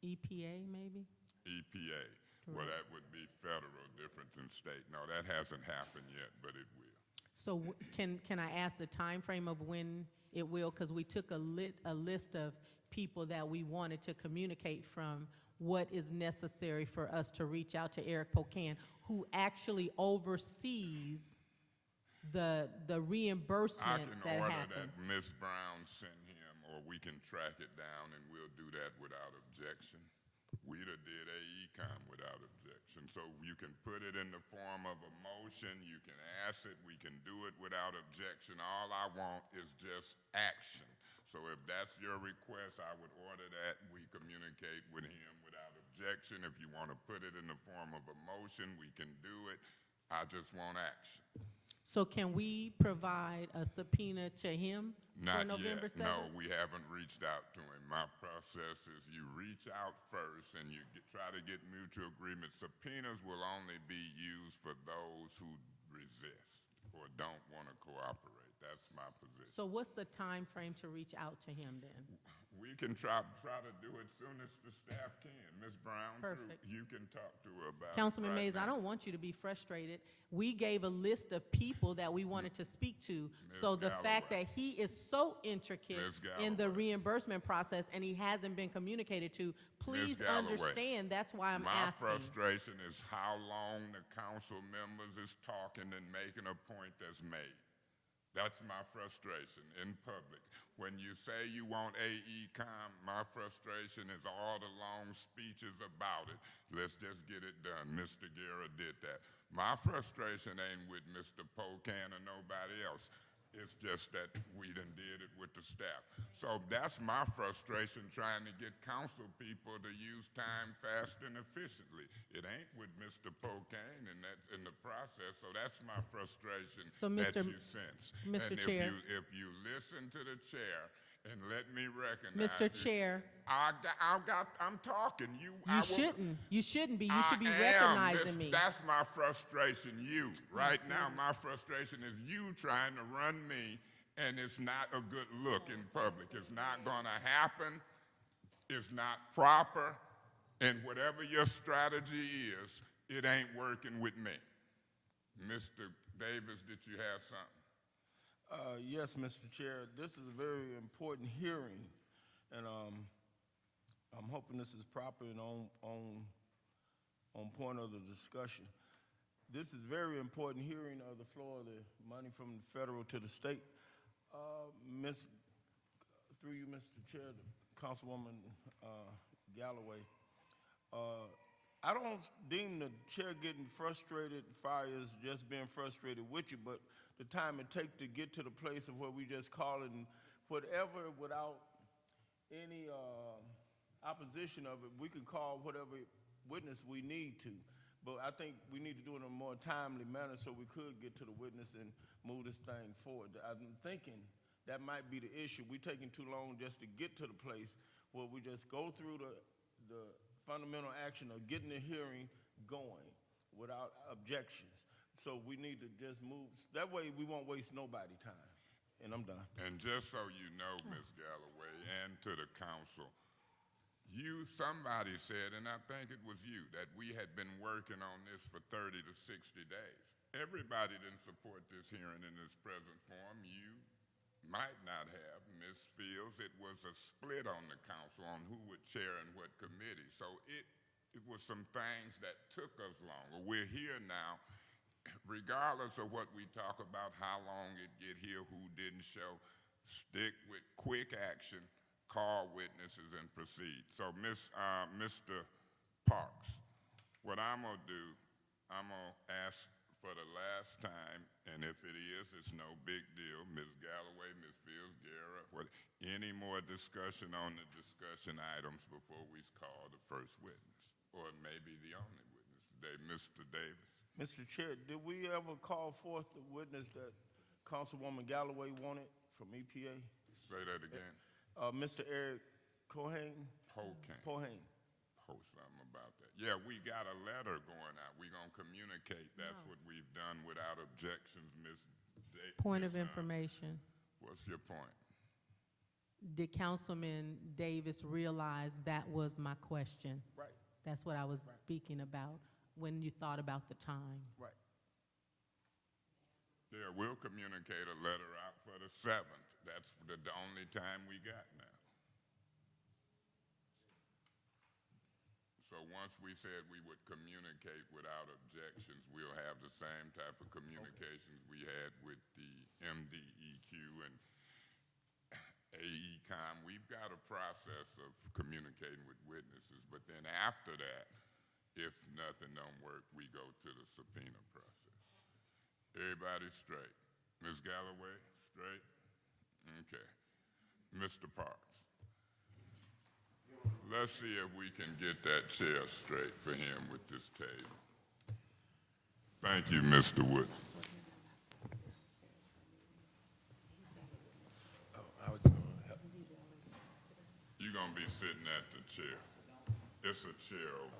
EPA, maybe? EPA. Well, Correct. that would be federal, different than state. No, that hasn't happened yet, but it will. So can I ask the time frame of when it will? Because we took a list of people that we wanted to communicate from what is necessary for us to reach out to Eric Pocan, who actually oversees the reimbursement that I can order happens. that Ms. Brown send him, or we can track it down, and we'll do that without objection. We'd have did AECOM without objection. So you can put it in the form of a motion, you can ask it, we can do it without objection. All I want is just action. So if that's your request, I would order that. We communicate with him without objection. If you want to put it in the form of a motion, we can do it. I just want action. So can we provide a subpoena to him for Not November yet. 7th? No, we haven't reached out to him. My process is you reach out first and you try to get mutual agreement. Subpoenas will only be used for those who resist or don't want to cooperate. That's my position. So what's the time frame to reach out to him then? We can try to do it soon as the staff can. Ms. Brown, Perfect. you can talk to her about Councilman it right Mays, I now. don't want you to be frustrated. We gave a list of people that we wanted to speak to. So the fact Galloway. that he is so intricate Ms. in the Galloway. reimbursement process and he hasn't been communicated to, please Galloway, understand, that's why I'm My asking. frustration is how long the council members is talking and making a point that's made. That's my frustration in public. When you say you want AECOM, my frustration is all the long speeches about it. Let's just get it done. Mr. Guerra did that. My frustration ain't with Mr. Pocan or nobody else. It's just that we done did it with the staff. So that's my frustration, trying to get council people to use time fast and efficiently. It ain't with Mr. Pocan, and that's in the process. So that's my frustration So, that Mr. you sense. Mr. And Chair. if you listen to the chair and let me recognize Mr. you, Chair, I'm talking. you shouldn't be. You should be I am. recognizing me. That's my frustration, you. Right now, my frustration is you trying to run me, and it's not a good look in public. It's not going to happen. It's not proper. And whatever your strategy is, it ain't working with me. Mr. Davis, did you have something? Yes, Mr. Chair, this is a very important hearing, and I'm hoping this is proper and on point of the discussion. This is very important hearing of the flow of the money from the federal to the state. Through you, Mr. Chair, Councilwoman Galloway, I don't deem the chair getting frustrated, as just being frustrated with you, but the time it takes to get to the place of where we just call it and whatever without any opposition of it, we can call whatever witness we need to. But I think we need to do it in a more timely manner so we could get to the witness and move this thing forward. I'm thinking that might be the issue. We're taking too long just to get to the place where we just go through the fundamental action of getting the hearing going without objections. So we need to just move. That way we won't waste nobody's time. And I'm done. And just so you know, Ms. Galloway, and to the council, somebody said, and I think it was you, that we had been working on this for 30 to 60 days. Everybody didn't support this hearing in its present form. You might not have, Ms. Fields. It was a split on the council on who would chair and what committee. So it was some things that took us longer. We're here now. Regardless of what we talk about, how long it get here, who didn't show, Stick with quick action, call witnesses, and proceed. So, Mr. Parks, what I'm gonna do, I'm gonna ask for the last time, and if it is, it's no big deal. Ms. Galloway, Ms. Fields, Guerra, any more discussion on the discussion items before we call the first witness, or maybe the only witness today, Mr. Davis? Mr. Chair, did we ever call forth the witness that Councilwoman Galloway wanted from EPA? Say that again. Mr. Eric Cohane? Pohane. Post something about that. Yeah, we got a letter going out. We're going to communicate. That's what we've done without objections, Ms. Point of information. What's your point? Did Councilman Davis realize that was my question? Right, That's what I was speaking about when you thought about the time. right. Yeah, we'll communicate a letter out for the 7th. That's the only time we got now. So once we said we would communicate without objections, we'll have the same type of communications we had with the MDEQ and AECOM. We've got a process of communicating with witnesses, but then after that, if nothing don't work, we go to the subpoena process. Everybody straight? Ms. Galloway, straight? Okay. Mr. Parks. Let's see if we can get that chair straight for him with this table. Thank you, Mr. Wood. You're going to be sitting at the chair. It's a chair over there.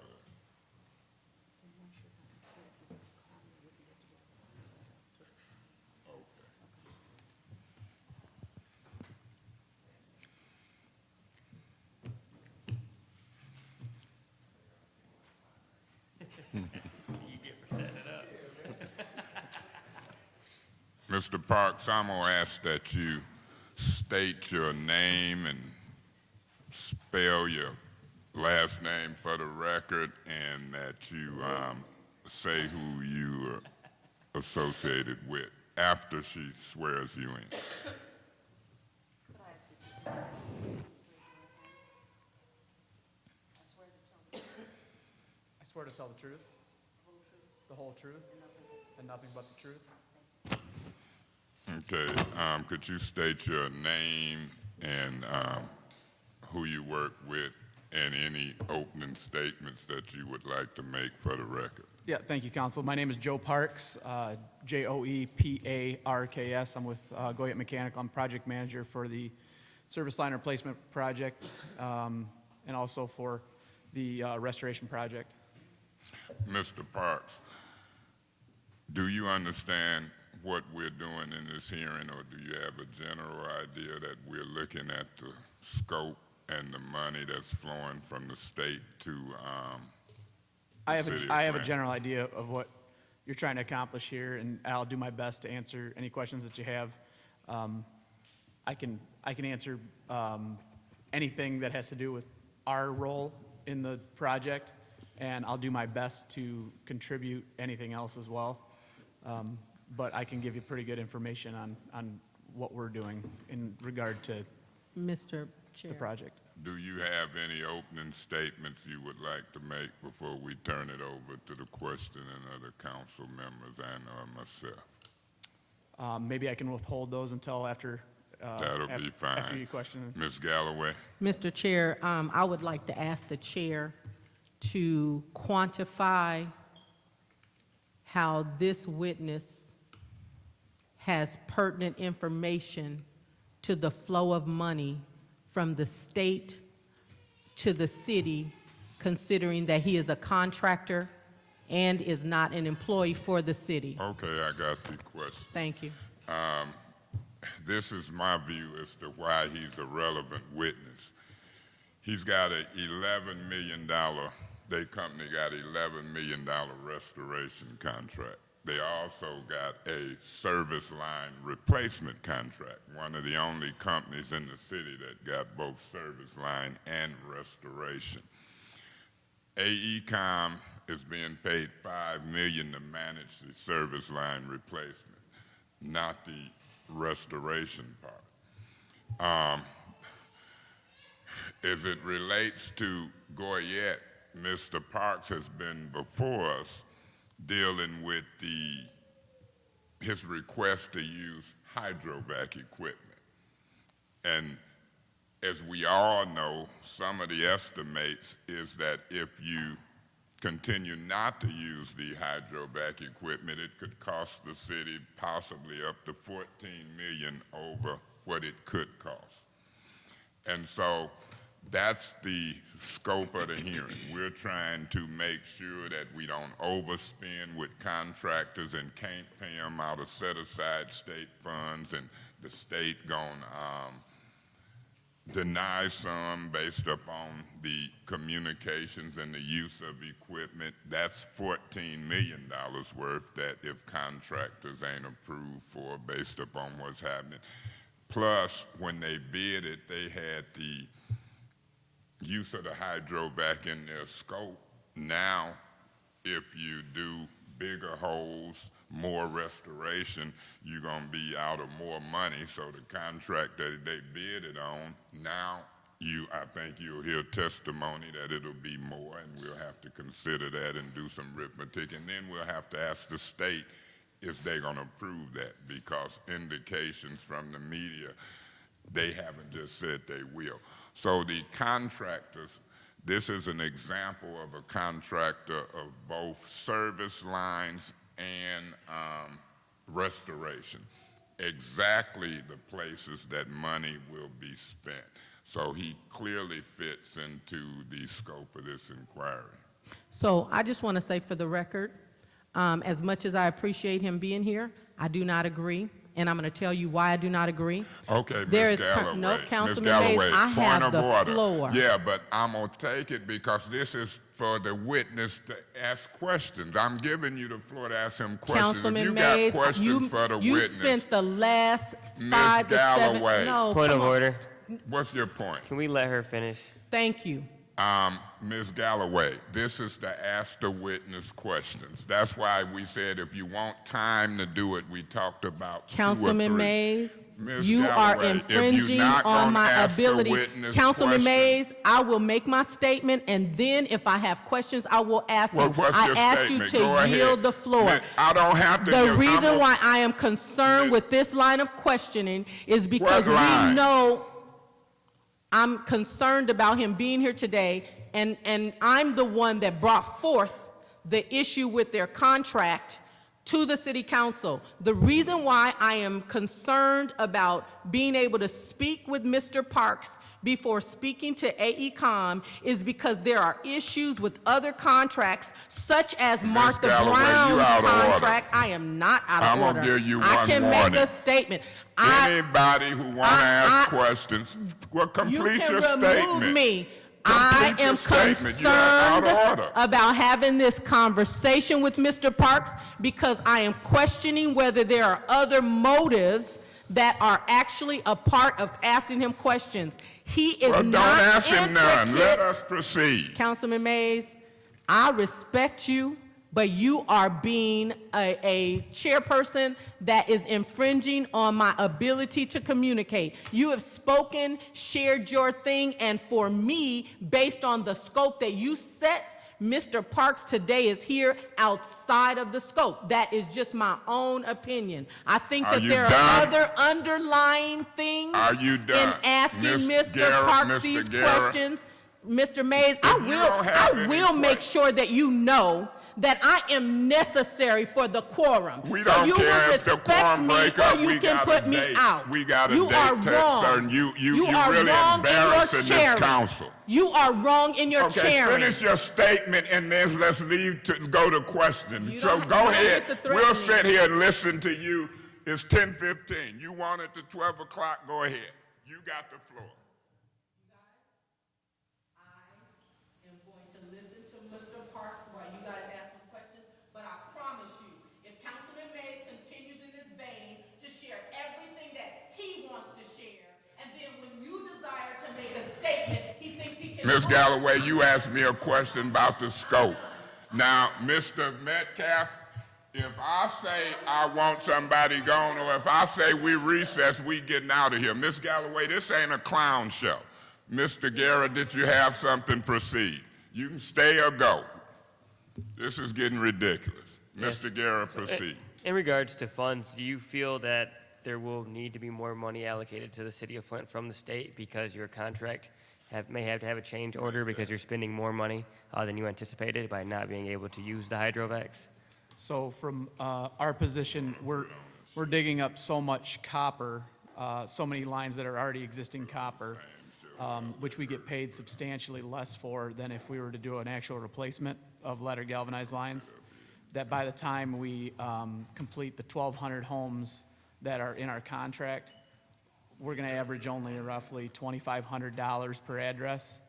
Okay. You get for setting it up. Mr. Parks, I'm going to ask that you state your name and spell your last name for the record, and that you say who you are associated with after she swears you in. I swear to tell the truth, the whole truth, and nothing but the truth. Okay, could you state your name and who you work with, and any opening statements that you would like to make for the record? Yeah, thank you, Council. My name is Joe Parks, Joeparks. I'm with Goyette Mechanical. I'm project manager for the service line replacement project, and also for the restoration project. Mr. Parks, do you understand what we're doing in this hearing, or do you have a general idea that we're looking at the scope and the money that's flowing from the state to I have city of a Atlanta? general idea of what you're trying to accomplish here, and I'll do my best to answer any questions that you have. I can answer anything that has to do with our role in the project, and I'll do my best to contribute anything else as well. But I can give you pretty good information on what we're doing in regard to Mr. the Chair. project. Do you have any opening statements you would like to make before we turn it over to the questioning of the council members and or myself? Maybe I can withhold those until after. That'll be fine. After you question. Ms. Galloway? Mr. Chair, I would like to ask the chair to quantify how this witness has pertinent information to the flow of money from the state to the city, considering that he is a contractor and is not an employee for the city. Okay, I got the question. Thank you. This is my view as to why he's a relevant witness. He's got a $11 million, their company got $11 million restoration contract. They also got a service line replacement contract, one of the only companies in the city that got both service line and restoration. AECOM is being paid $5 million to manage the service line replacement, not the restoration part. As it relates to Goyette, Mr. Parks has been before us dealing with his request to use hydrovac equipment. And as we all know, some of the estimates is that if you continue not to use the hydrovac equipment, it could cost the city possibly up to $14 million over what it could cost. And so that's the scope of the hearing. We're trying to make sure that we don't overspend with contractors and can't pay them out of set-aside state funds, and the state gonna deny some based upon the communications and the use of equipment. That's $14 million worth that if contractors ain't approved for based upon what's happening. Plus, when they bid it, they had the use of the hydrovac in their scope. Now, if you do bigger holes, more restoration, you're gonna be out of more money. So the contract that they bid it on, now I think you'll hear testimony that it'll be more, and we'll have to consider that and do some arithmetic, and then we'll have to ask the state if they're gonna approve that, because indications from the media, they haven't just said they will. So the contractors, this is an example of a contractor of both service lines and restoration. Exactly the places that money will be spent. So he clearly fits into the scope of this inquiry. So I just want to say for the record, as much as I appreciate him being here, I do not agree, and I'm going to tell you why I do not agree. Okay, There Ms. is Galloway. no, Ms. Councilman Mays, Galloway, I point have of the order. floor. Yeah, but I'm going to take it because this is for the witness to ask questions. I'm giving you the floor to ask him questions. Councilman if you Mays, got questions for the you witness, spent the last Ms. 5 to 7. Galloway. No, Point come of on. order. what's your point? Can we let her finish? Thank you. Ms. Galloway, this is to ask the witness questions. That's why we said if you want time to do it, we talked about 2 or 3. Councilman Mays, Ms. you are Galloway, if infringing you're not on gonna my ask the ability. witness Councilman questions- Mays, I will make my statement, and then if I have questions, I will ask Well, you. what's I your asked you statement? to Go ahead. yield the floor. I don't have to. The reason why I am concerned with this line of questioning is because we line? know I'm concerned about him being here today, and I'm the one that brought forth the issue with their contract to the city council. The reason why I am concerned about being able to speak with Mr. Parks before speaking to AECom is because there are issues with other contracts, such as Martha Galloway, you Brown's out of order. contract. I am not out of I'm order. gonna give you I one can warning. make a statement. Anybody who want to ask questions, well, You complete can your remove statement. me. I Complete your am statement. You are out concerned of order. about having this conversation with Mr. Parks because I am questioning whether there are other motives that are actually a part of asking him questions. He is Well, don't not ask him none. intricate. Let us proceed. Councilman Mays, I respect you, but you are being a chairperson that is infringing on my ability to communicate. You have spoken, shared your thing, and for me, based on the scope that you set, Mr. Parks today is here outside of the scope. That is just my own opinion. I think Are that you there done? are other underlying things Are you done? in asking Ms. Mr. Guerra, Parks Mr. these Guerra? questions. Mr. Mays, If you don't have any make questions- sure that you know that I am necessary for the quorum. We So don't you will care if the respect quorum me break or up. you We can got put a me date. out. We got a You are date wrong. certain. You are really wrong in your embarrassing this chairing. council. You are wrong in your Okay, chairing. finish your statement and then let's leave to go to questions. You So don't- go you don't ahead. get to We'll threaten me. sit here and listen to you. It's 10:15. You want it to 12 o'clock? Go ahead. You got the floor. I am going to listen to Mr. Parks while you guys ask some questions, but I promise you, if Councilman Mays continues in this vein to share everything that he wants to share, and then when you desire to make a statement, he thinks he can... Ms. Galloway, you asked me a question about the scope. Now, Mr. Metcalf, If I say I want somebody gone, or if I say we recess, we getting out of here. Miss Galloway, this ain't a clown show. Mr. Guerra, did you have something? Proceed. You can stay or go. This is getting ridiculous. Yes. Mr. Guerra, proceed. In regards to funds, do you feel that there will need to be more money allocated to the city of Flint from the state because your contract may have to have a change order because you're spending more money than you anticipated by not being able to use the hydrovacs? So from our position, we're digging up so much copper, so many lines that are already existing copper, which we get paid substantially less for than if we were to do an actual replacement of lead or galvanized lines, that by the time we complete the 1,200 homes that are in our contract, we're going to average only roughly $2,500 per address.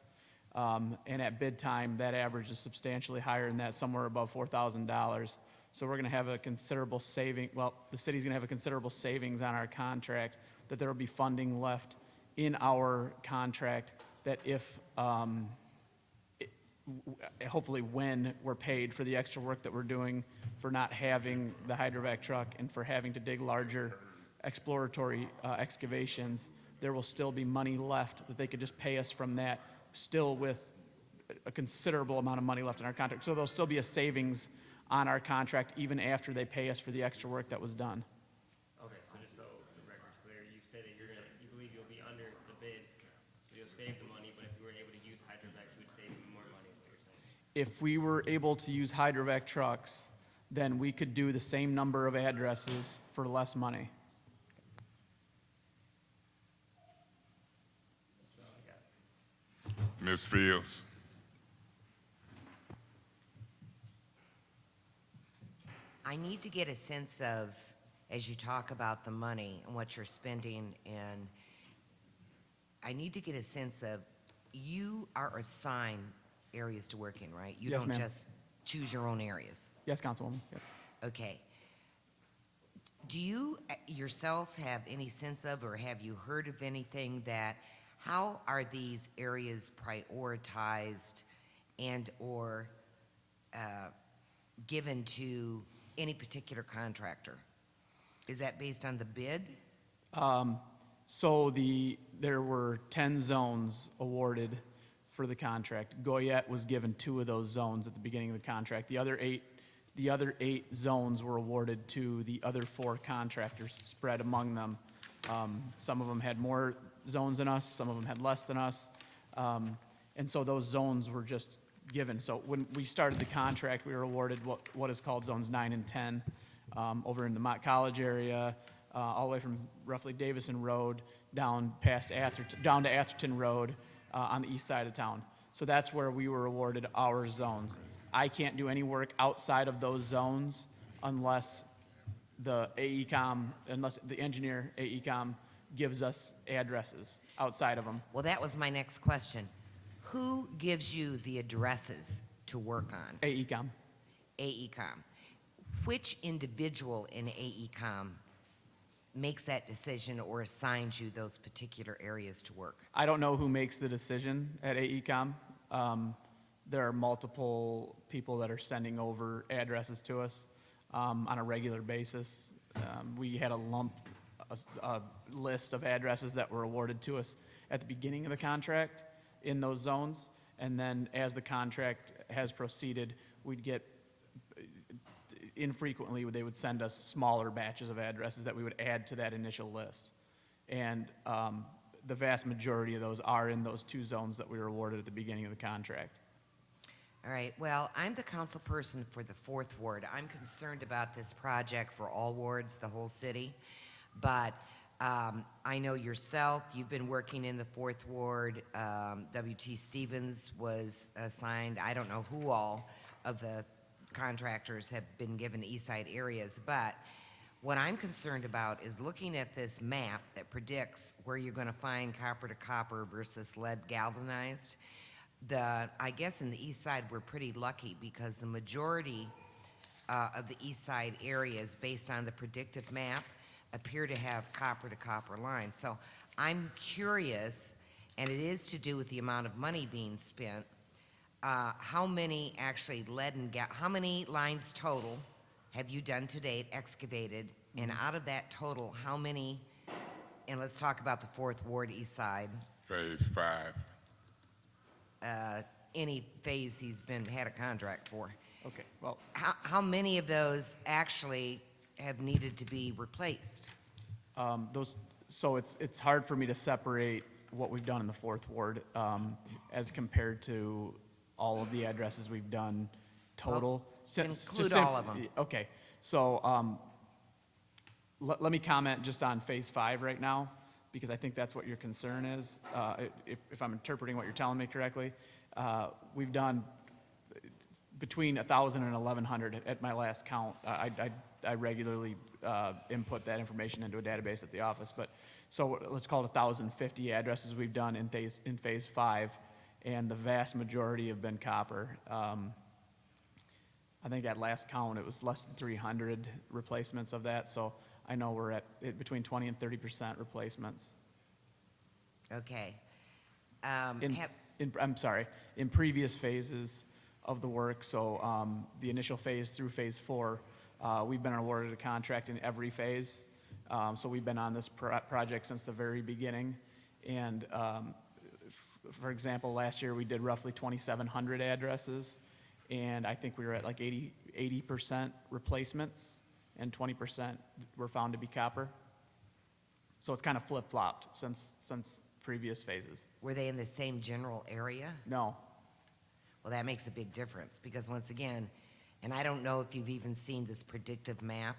And at bid time, that average is substantially higher than that, somewhere above $4,000. So we're going to have a considerable saving, well, the city's going to have a considerable savings on our contract, that there will be funding left in our contract that if, hopefully when we're paid for the extra work that we're doing for not having the hydrovac truck and for having to dig larger exploratory excavations, there will still be money left that they could just pay us from that, still with a considerable amount of money left in our contract. So there'll still be a savings on our contract even after they pay us for the extra work that was done. Okay, so just so the record's clear, you say that you believe you'll be under the bid, so you'll save the money, but if you were able to use hydrovacs, you would save even more money, is what you're saying? If we were able to use hydrovac trucks, then we could do the same number of addresses for less money. Ms. Fields. I need to get a sense of, as you talk about the money and what you're spending, and I need to get a sense of, you are assigned areas to work in, right? You Yes, don't ma'am. just choose your own areas. Yes, Councilwoman? Yep. Okay. Do you yourself have any sense of, or have you heard of anything that, how are these areas prioritized and or given to any particular contractor? Is that based on the bid? So there were 10 zones awarded for the contract. Goyette was given 2 of those zones at the beginning of the contract. The other eight zones were awarded to the other 4 contractors spread among them. Some of them had more zones than us, some of them had less than us. And so those zones were just given. So when we started the contract, we were awarded what is called zones 9 and 10 over in the Mott College area, all the way from roughly Davison Road down to Atherton Road on the east side of town. So that's where we were awarded our zones. I can't do any work outside of those zones unless the engineer AECOM gives us addresses outside of them. Well, that was my next question. Who gives you the addresses to work on? AECOM. AECOM. Which individual in AECOM makes that decision or assigns you those particular areas to work? I don't know who makes the decision at AECOM. There are multiple people that are sending over addresses to us on a regular basis. We had a list of addresses that were awarded to us at the beginning of the contract in those zones, and then as the contract has proceeded, we'd get, infrequently, they would send us smaller batches of addresses that we would add to that initial list. And the vast majority of those are in those 2 zones that we were awarded at the beginning of the contract. All right, well, I'm the council person for the 4th Ward. I'm concerned about this project for all wards, the whole city. But I know yourself, you've been working in the 4th Ward. W.T. Stevens was assigned, I don't know who all of the contractors have been given east side areas, but what I'm concerned about is looking at this map that predicts where you're going to find copper to copper versus lead galvanized. I guess in the east side, we're pretty lucky because the majority of the east side areas, based on the predictive map, appear to have copper to copper lines. So I'm curious, and it is to do with the amount of money being spent, how many actually lead and how many lines total have you done to date, excavated, and out of that total, how many, and let's talk about the Fourth Ward East Side, Phase 5. any phase he's had a contract for. Okay, well, How many of those actually have needed to be replaced? so it's hard for me to separate what we've done in the Fourth Ward as compared to all of the addresses we've done total. include all of them. Okay, so let me comment just on Phase 5 right now, because I think that's what your concern is, if I'm interpreting what you're telling me correctly. We've done between 1,000 and 1,100 at my last count. I regularly input that information into a database at the office, but so let's call it 1,050 addresses we've done in phase 5, and the vast majority have been copper. I think at last count it was less than 300 replacements of that, so I know we're at between 20 and 30% replacements. Okay. I'm sorry, in previous phases of the work, so the initial phase through phase 4, we've been awarded a contract in every phase. So we've been on this project since the very beginning. And for example, last year we did roughly 2,700 addresses, and I think we were at like 80% replacements, and 20% were found to be copper. So it's kind of flip-flopped since previous phases. Were they in the same general area? No. Well, that makes a big difference, because once again, and I don't know if you've even seen this predictive map.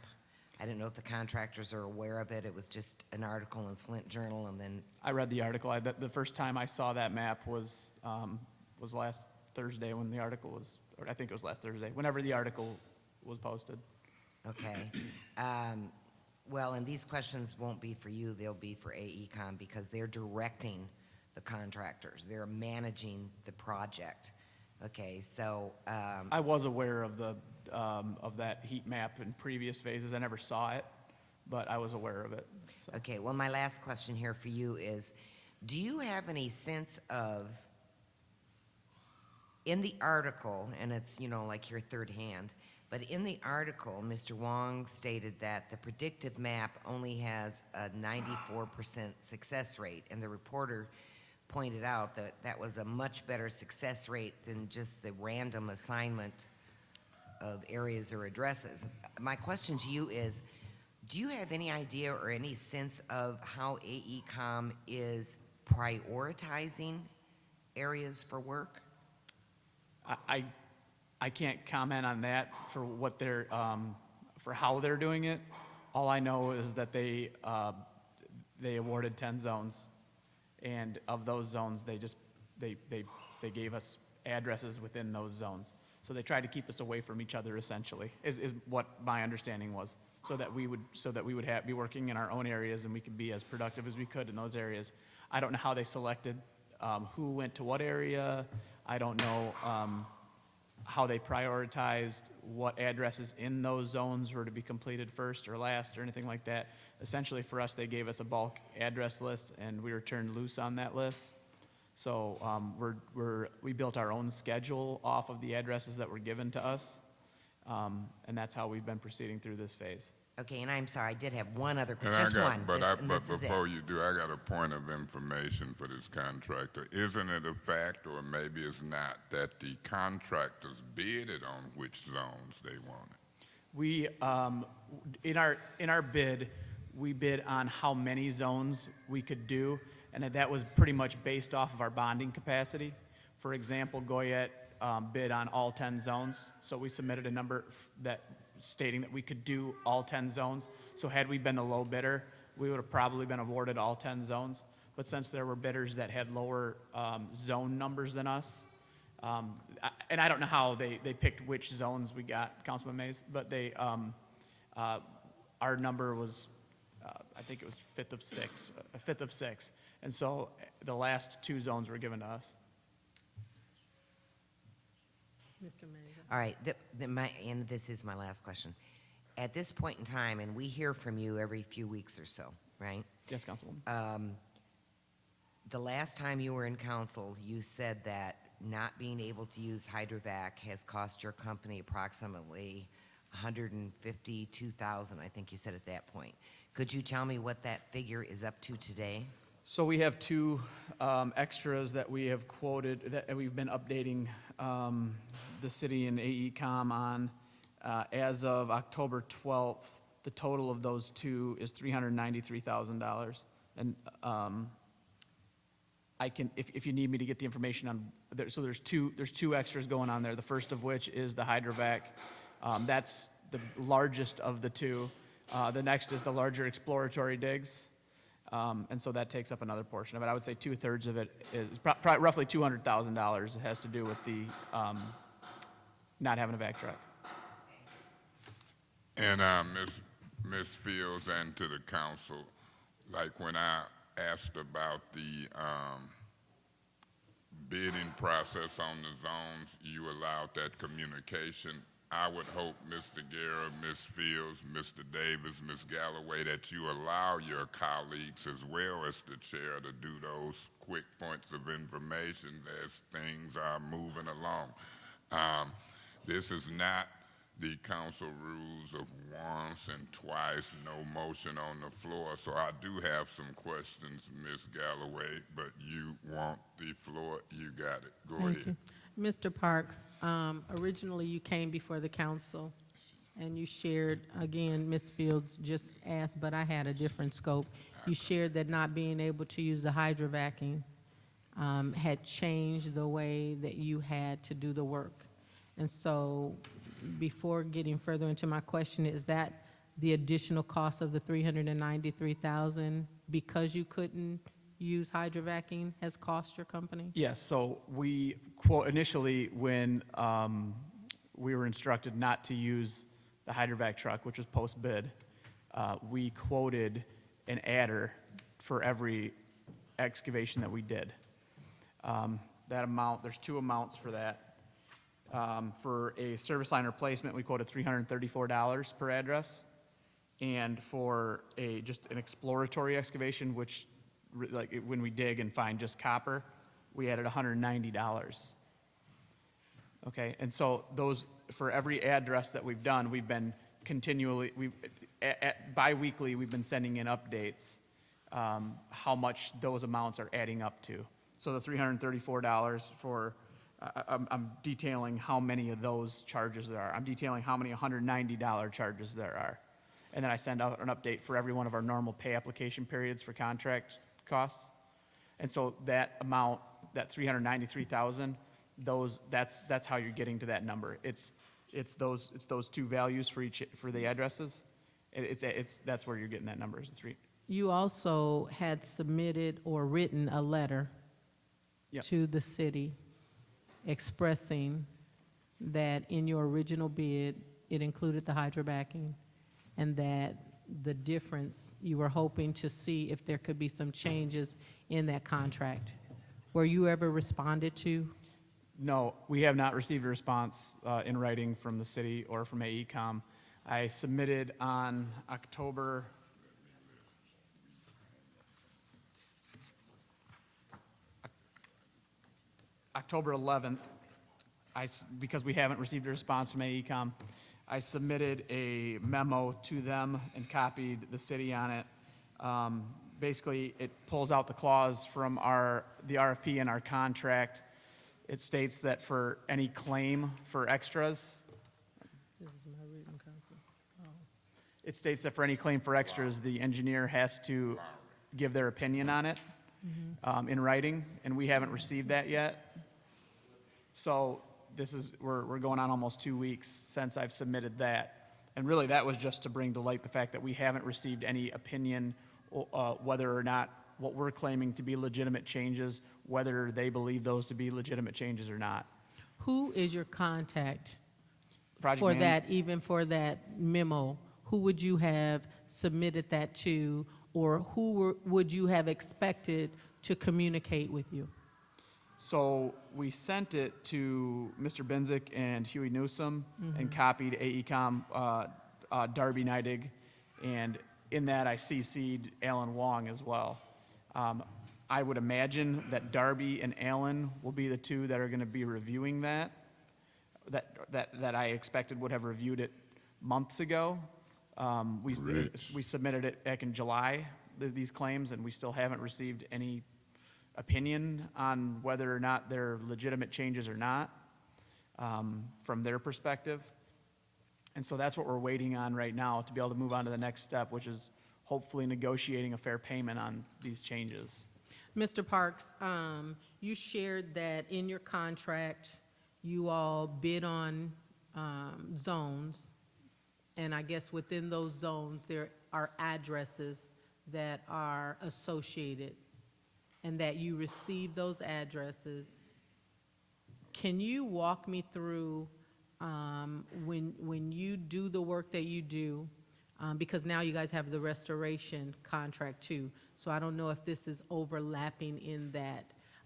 I don't know if the contractors are aware of it. It was just an article in Flint Journal, and then, I read the article. The first time I saw that map was last Thursday when the article was, or I think it was last Thursday, whenever the article was posted. okay. Well, and these questions won't be for you, they'll be for AECom, because they're directing the contractors. They're managing the project. Okay, so, I was aware of that heat map in previous phases. I never saw it, but I was aware of it. So. okay, well, my last question here for you is, do you have any sense of, in the article, and it's, like your third hand, but in the article, Mr. Wong stated that the predictive map only has a 94% success rate, and the reporter pointed out that that was a much better success rate than just the random assignment of areas or addresses. My question to you is, do you have any idea or any sense of how AECom is prioritizing areas for work? I can't comment on that for what they're for how they're doing it. All I know is that they awarded 10 zones, and of those zones, they gave us addresses within those zones. So they tried to keep us away from each other, essentially, is what my understanding was, so that we would be working in our own areas and we could be as productive as we could in those areas. I don't know how they selected who went to what area. I don't know how they prioritized what addresses in those zones were to be completed first or last or anything like that. Essentially, for us, they gave us a bulk address list, and we were turned loose on that list. So we built our own schedule off of the addresses that were given to us, and that's how we've been proceeding through this phase. Okay, and I'm sorry, I did have one other, And just I got, one. but, and this is it. before you do, I got a point of information for this contractor. Isn't it a fact, or maybe it's not, that the contractors bidded on which zones they wanted? We in our bid, we bid on how many zones we could do, and that was pretty much based off of our bonding capacity. For example, Goyette bid on all 10 zones, so we submitted a number that stating that we could do all 10 zones. So had we been the low bidder, we would have probably been awarded all 10 zones. But since there were bidders that had lower zone numbers than us, and I don't know how they picked which zones we got, Councilman Mays, but our number was, I think it was a fifth of six. And so the last 2 zones were given to us. Mr. Mayor. All right, and this is my last question. At this point in time, and we hear from you every few weeks or so, right? Yes, Councilwoman. The last time you were in council, you said that not being able to use hydrovac has cost your company approximately 152,000, I think you said at that point. Could you tell me what that figure is up to today? So we have two extras that we have quoted, that we've been updating the city and AECom on. As of October 12th, the total of those two is $393,000. And I can, if you need me to get the information on, so there's two extras going on there. The first of which is the hydrovac. That's the largest of the two. The next is the larger exploratory digs. And so that takes up another portion of it. I would say 2/3 of it is probably roughly $200,000. It has to do with the not having a vac truck. And Ms. Fields, and to the council, like when I asked about the bidding process on the zones, you allowed that communication. I would hope, Mr. Guerra, Ms. Fields, Mr. Davis, Ms. Galloway, that you allow your colleagues as well as the chair to do those quick points of information as things are moving along. This is not the council rules of once and twice, no motion on the floor. So I do have some questions, Ms. Galloway, but you want the floor, you got it. Go Thank ahead. you. Mr. Parks, originally you came before the council and you shared, again, Ms. Fields just asked, but I had a different scope. You shared that not being able to use the hydrovacing had changed the way that you had to do the work. And so before getting further into my question, is that the additional cost of the $393,000 because you couldn't use hydrovacing has cost your company? Yes, so we quote initially when we were instructed not to use the hydrovac truck, which was post-bid, we quoted an adder for every excavation that we did. That amount, there's two amounts for that. For a service line replacement, we quoted $334 per address. And for just an exploratory excavation, which like when we dig and find just copper, we added $190. Okay, and so those, for every address that we've done, we've been continually, bi-weekly, we've been sending in updates, how much those amounts are adding up to. So the $334 for, I'm detailing how many of those charges there are. I'm detailing how many $190 charges there are. And then I send out an update for every one of our normal pay application periods for contract costs. And so that amount, that $393,000, that's how you're getting to that number. It's those two values for the addresses. That's where you're getting that number, is the three. You also had submitted or written a letter Yep. to the city expressing that in your original bid, it included the hydrovacing, and that the difference, you were hoping to see if there could be some changes in that contract. Were you ever responded to? No, we have not received a response in writing from the city or from AECom. I submitted on October 11th, because we haven't received a response from AECom, I submitted a memo to them and copied the city on it. Basically, it pulls out the clause from the RFP in our contract. It states that for any claim for extras, it states that for any claim for extras, the engineer has to give their opinion on it in writing, and we haven't received that yet. So we're going on almost 2 weeks since I've submitted that. And really, that was just to bring to light the fact that we haven't received any opinion whether or not what we're claiming to be legitimate changes, whether they believe those to be legitimate changes or not. Who is your contact Project for man- that, even for that memo? Who would you have submitted that to, or would you have expected to communicate with you? So we sent it to Mr. Benzik and Huey Newsom and copied AECom, Darby Neidig, and in that I CC'd Alan Wong as well. I would imagine that Darby and Alan will be the two that are going to be reviewing that I expected would have reviewed it months ago. Great. We submitted it back in July, these claims, and we still haven't received any opinion on whether or not they're legitimate changes or not, from their perspective. And so that's what we're waiting on right now to be able to move on to the next step, which is hopefully negotiating a fair payment on these changes. Mr. Parks, you shared that in your contract, you all bid on zones, and I guess within those zones, there are addresses that are associated, and that you received those addresses. Can you walk me through when you do the work that you do, because now you guys have the restoration contract too, so I don't know if this is overlapping in that.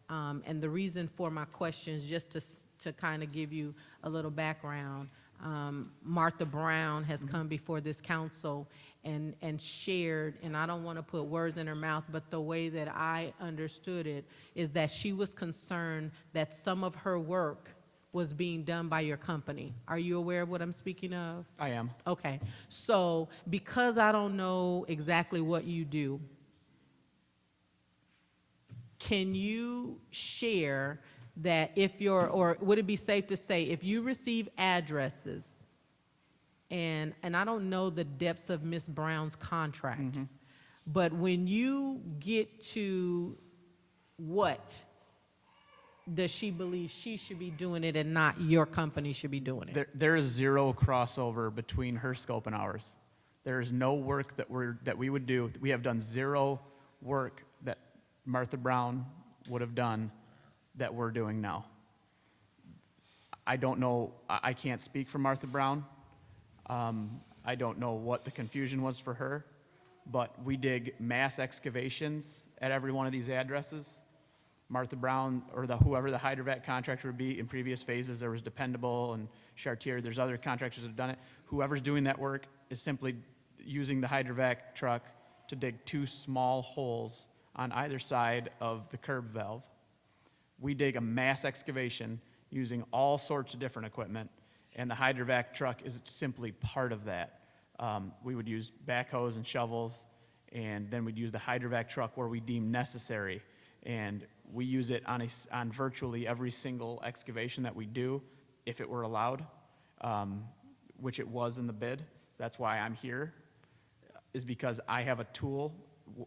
And the reason for my question is just to kind of give you a little background. Martha Brown has come before this council and shared, and I don't want to put words in her mouth, but the way that I understood it is that she was concerned that some of her work was being done by your company. Are you aware of what I'm speaking of? I am. Okay, so because I don't know exactly what you do, can you share that if you're, or would it be safe to say, if you receive addresses, and I don't know the depths of Ms. Brown's contract, but when you get to what does she believe she should be doing it and not your company should be doing it? There is zero crossover between her scope and ours. There is no work that we would do. We have done zero work that Martha Brown would have done that we're doing now. I don't know, I can't speak for Martha Brown. I don't know what the confusion was for her, but we dig mass excavations at every one of these addresses. Martha Brown, or whoever the hydrovac contractor would be in previous phases, there was Dependable and Chartier, there's other contractors that have done it. Whoever's doing that work is simply using the hydrovac truck to dig 2 small holes on either side of the curb valve. We dig a mass excavation using all sorts of different equipment, and the hydrovac truck is simply part of that. We would use backhoes and shovels, and then we'd use the hydrovac truck where we deem necessary. And we use it on virtually every single excavation that we do, if it were allowed, which it was in the bid. That's why I'm here, is because I have a tool.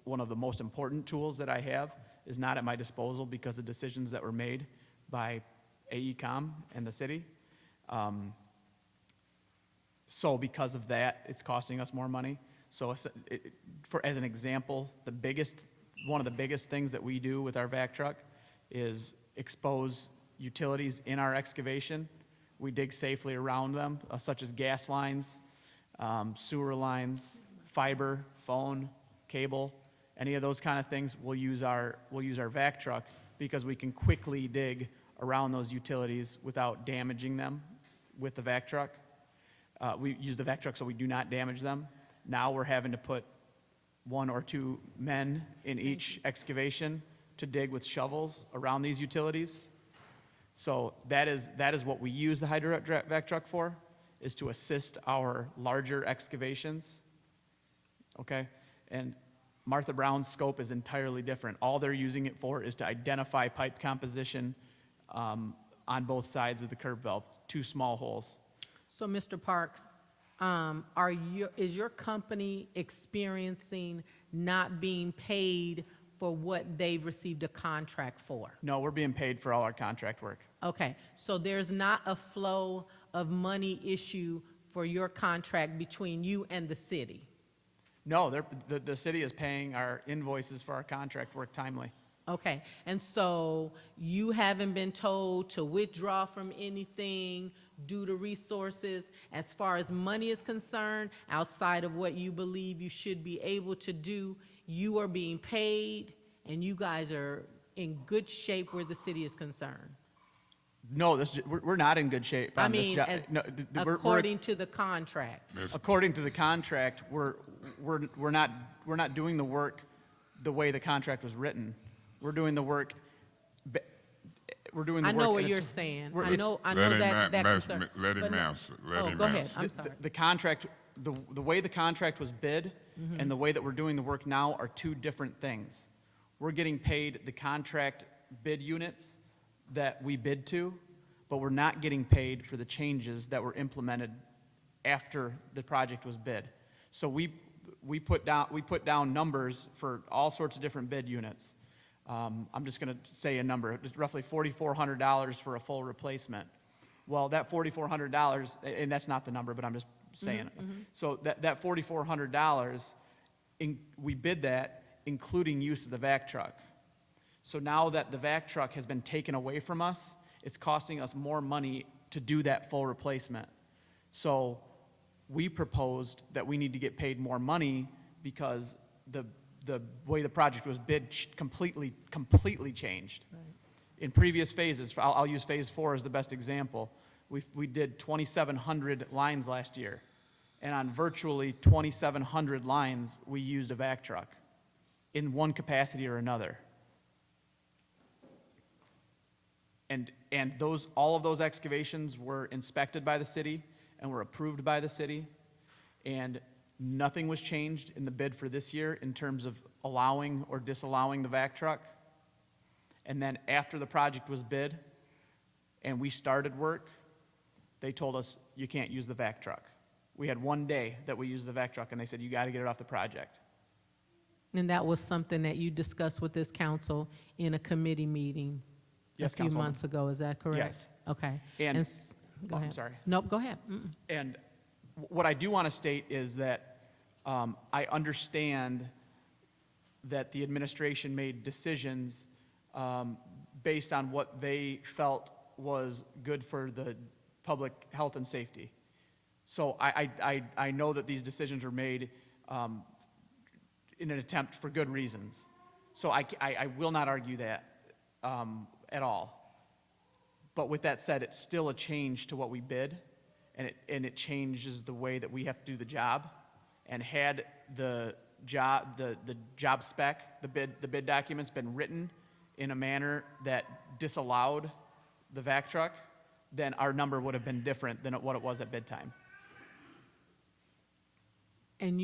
One of the most important tools that I have is not at my disposal because of decisions that were made by AECom and the city. So because of that, it's costing us more money. So as an example, one of the biggest things that we do with our vac truck is expose utilities in our excavation. We dig safely around them, such as gas lines, sewer lines, fiber, phone, cable, any of those kind of things. We'll use our vac truck because we can quickly dig around those utilities without damaging them with the vac truck. We use the vac truck so we do not damage them. Now we're having to put 1 or 2 men in each excavation to dig with shovels around these utilities. So that is what we use the hydrovac truck for, is to assist our larger excavations. Okay? And Martha Brown's scope is entirely different. All they're using it for is to identify pipe composition on both sides of the curb valve, 2 small holes. So, Mr. Parks, is your company experiencing not being paid for what they've received a contract for? No, we're being paid for all our contract work. Okay, so there's not a flow of money issue for your contract between you and the city? No, the city is paying our invoices for our contract work timely. Okay, and so you haven't been told to withdraw from anything due to resources as far as money is concerned, outside of what you believe you should be able to do? You are being paid, and you guys are in good shape where the city is concerned? No, we're not in good shape I on this mean, job. as, No, according to the contract. according to the contract, we're not doing the work the way the contract was written. We're doing the work we're doing the I work. know what in a you're t- saying. we're- I it's- know Let him that an- concern. let him But no- answer. Let Oh, him go ahead, answer. I'm sorry. The contract, the way the contract was bid and the way that we're doing the work now are two different things. We're getting paid the contract bid units that we bid to, but we're not getting paid for the changes that were implemented after the project was bid. So we put down numbers for all sorts of different bid units. I'm just going to say a number, just roughly $4,400 for a full replacement. Well, that $4,400, and that's not the number, but I'm just saying it. So that $4,400, we bid that including use of the vac truck. So now that the vac truck has been taken away from us, it's costing us more money to do that full replacement. So we proposed that we need to get paid more money because the way the project was bid completely changed. In previous phases, I'll use phase 4 as the best example. We did 2,700 lines last year, and on virtually 2,700 lines, we used a vac truck in one capacity or another. And all of those excavations were inspected by the city and were approved by the city, and nothing was changed in the bid for this year in terms of allowing or disallowing the vac truck. And then after the project was bid and we started work, they told us, you can't use the vac truck. We had one day that we used the vac truck, and they said, you got to get it off the project. And that was something that you discussed with this council in a committee meeting Yes, a few Councilwoman. months ago, is that correct? Yes. Okay. And- Go Oh, I'm ahead. sorry. Nope, go ahead. Mm-mm. And what I do want to state is that I understand that the administration made decisions based on what they felt was good for the public health and safety. So I know that these decisions were made in an attempt for good reasons. So I will not argue that at all. But with that said, it's still a change to what we bid, and it changes the way that we have to do the job. And had the job spec, the bid documents been written in a manner that disallowed the vac truck, then our number would have been different than what it was at bid time. And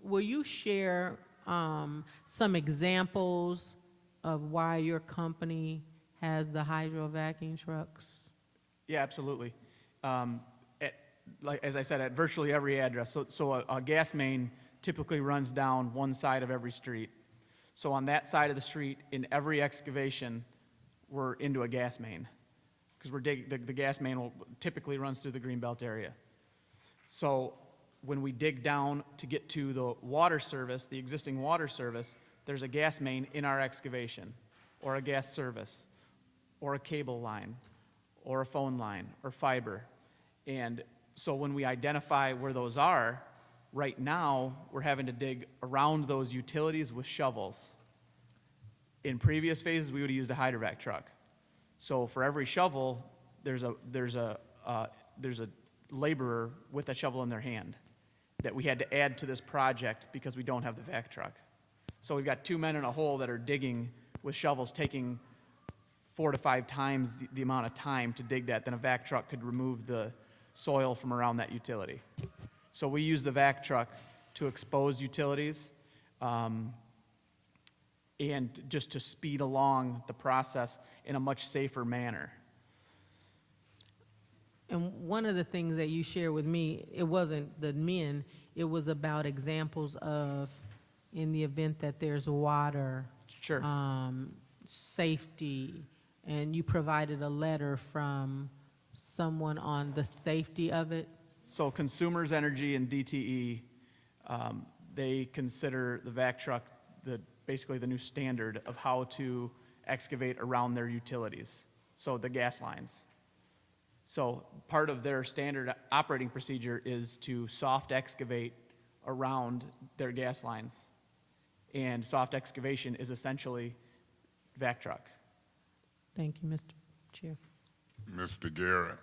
will you share some examples of why your company has the hydro vacuum trucks? Yeah, absolutely. As I said, at virtually every address. So a gas main typically runs down one side of every street. So on that side of the street, in every excavation, we're into a gas main. Because the gas main typically runs through the Greenbelt area. So when we dig down to get to the water service, the existing water service, there's a gas main in our excavation, or a gas service, or a cable line, or a phone line, or fiber. And so when we identify where those are, right now, we're having to dig around those utilities with shovels. In previous phases, we would have used a hydrovac truck. So for every shovel, there's a laborer with a shovel in their hand that we had to add to this project because we don't have the vac truck. So we've got 2 men in a hole that are digging with shovels, taking 4 to 5 times the amount of time to dig that than a vac truck could remove the soil from around that utility. So we use the vac truck to expose utilities and just to speed along the process in a much safer manner. And one of the things that you shared with me, it wasn't the men, it was about examples of, in the event that there's water, Sure. safety, and you provided a letter from someone on the safety of it. So Consumers Energy and DTE, they consider the vac truck basically the new standard of how to excavate around their utilities, so the gas lines. So part of their standard operating procedure is to soft excavate around their gas lines. And soft excavation is essentially vac truck. Thank you, Mr. Chair. Mr. Garrett,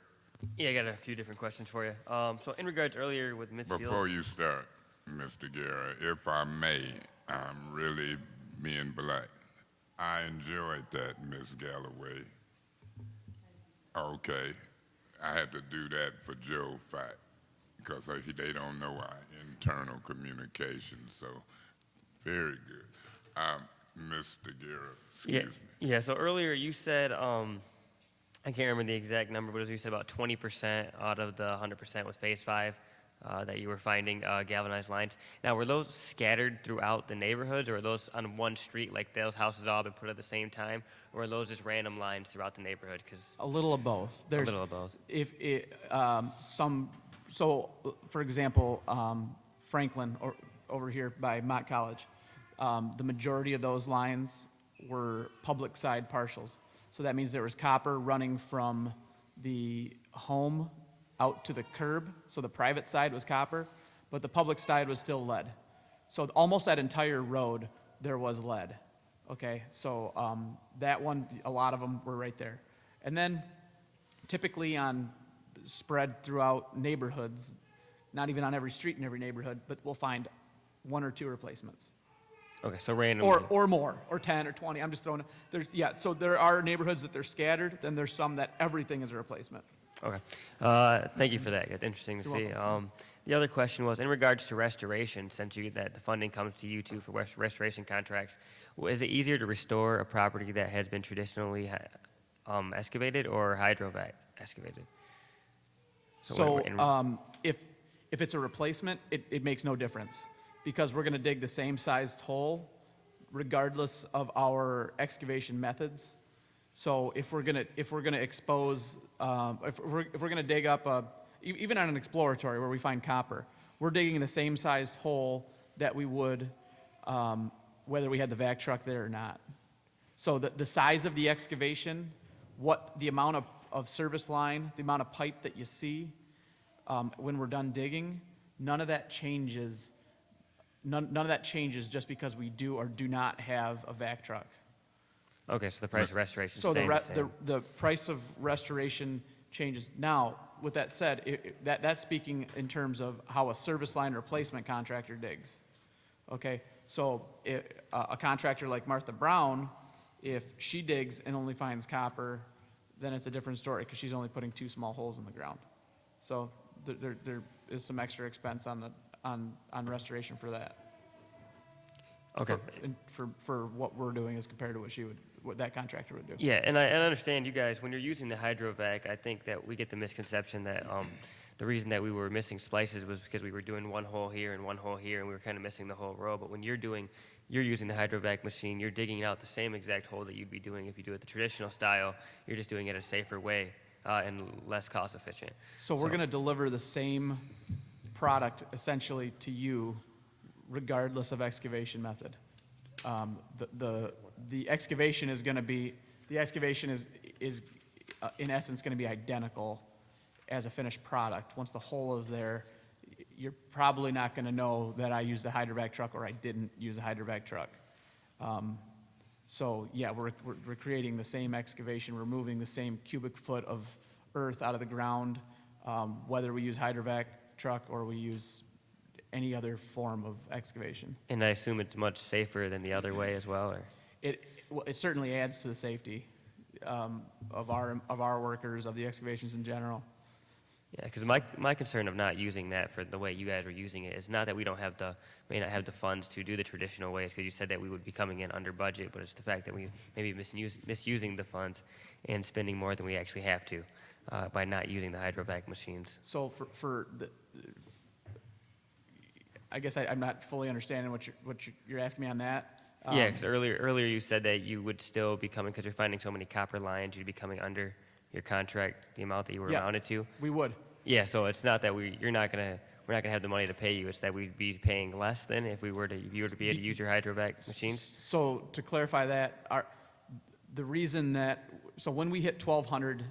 Yeah, I got a few different questions for you. So in regards earlier with Ms. Fields. before you start, Mr. Garrett, if I may, I'm really being polite. I enjoyed that, Ms. Galloway. Okay, I had to do that for Joe Fact, because they don't know our internal communication, so very good. Mr. Guerra, Yeah, excuse me. yeah. So earlier you said, I can't remember the exact number, but as you said, about 20% out of the 100% with Phase 5 that you were finding galvanized lines. Now, were those scattered throughout the neighborhoods, or were those on one street, like those houses all been put at the same time, or were those just random lines throughout the neighborhood? Because A little of both. a little of both. If it, for example, Franklin, or over here by Mott College, the majority of those lines were public side partials. So that means there was copper running from the home out to the curb. So the private side was copper, but the public side was still lead. So almost that entire road, there was lead. Okay, so that one, a lot of them were right there. And then typically spread throughout neighborhoods, not even on every street in every neighborhood, but we'll find 1 or 2 replacements. Okay, so randomly. Or more, or 10 or 20, I'm just throwing, so there are neighborhoods that they're scattered, then there's some that everything is a replacement. Okay. Thank you for that. That's interesting to see. You're The other question was, in regards to restoration, since that the funding comes to you two for restoration contracts, is it easier to restore a property that has been traditionally excavated or hydrovac excavated? If it's a replacement, it makes no difference, because we're gonna dig the same sized hole regardless of our excavation methods. So if we're gonna expose, if we're gonna dig up even on an exploratory where we find copper, we're digging in the same sized hole that we would whether we had the vac truck there or not. So the size of the excavation, the amount of service line, the amount of pipe that you see when we're done digging, none of that changes. None of that changes just because we do or do not have a vac truck. Okay, so the price of restoration is So the same. the price of restoration changes. Now, with that said, that's speaking in terms of how a service line replacement contractor digs. Okay, so a contractor like Martha Brown, if she digs and only finds copper, then it's a different story, because she's only putting 2 small holes in the ground. So there is some extra expense on restoration for that. Okay. For what we're doing as compared to what that contractor would do. Yeah, and I understand you guys, when you're using the hydrovac, I think that we get the misconception that the reason that we were missing splices was because we were doing 1 hole here and 1 hole here, and we were kind of missing the whole row. But when you're using the hydrovac machine, you're digging out the same exact hole that you'd be doing if you do it the traditional style. You're just doing it a safer way and less cost efficient. So we're going to deliver the same product essentially to you regardless of excavation method. The excavation is going to be, in essence going to be identical as a finished product. Once the hole is there, you're probably not going to know that I used a hydrovac truck or I didn't use a hydrovac truck. So yeah, we're creating the same excavation, removing the same cubic foot of earth out of the ground, whether we use hydrovac truck or we use any other form of excavation. And I assume it's much safer than the other way as well, or? It certainly adds to the safety of our workers, of the excavations in general. Yeah, because my concern of not using that for the way you guys were using it is not that we may not have the funds to do the traditional ways, because you said that we would be coming in under budget, but it's the fact that we may be misusing the funds and spending more than we actually have to by not using the hydrovac machines. So I guess I'm not fully understanding what you're asking me on that. Yeah, because earlier you said that you would still be coming, because you're finding so many copper lines, you'd be coming under your contract, the amount that you were amounted to. We would. Yeah, so it's not that we're not gonna have the money to pay you. It's that we'd be paying less than if you were to be able to use your hydrovac machines. So to clarify that, the reason so when we hit 1,200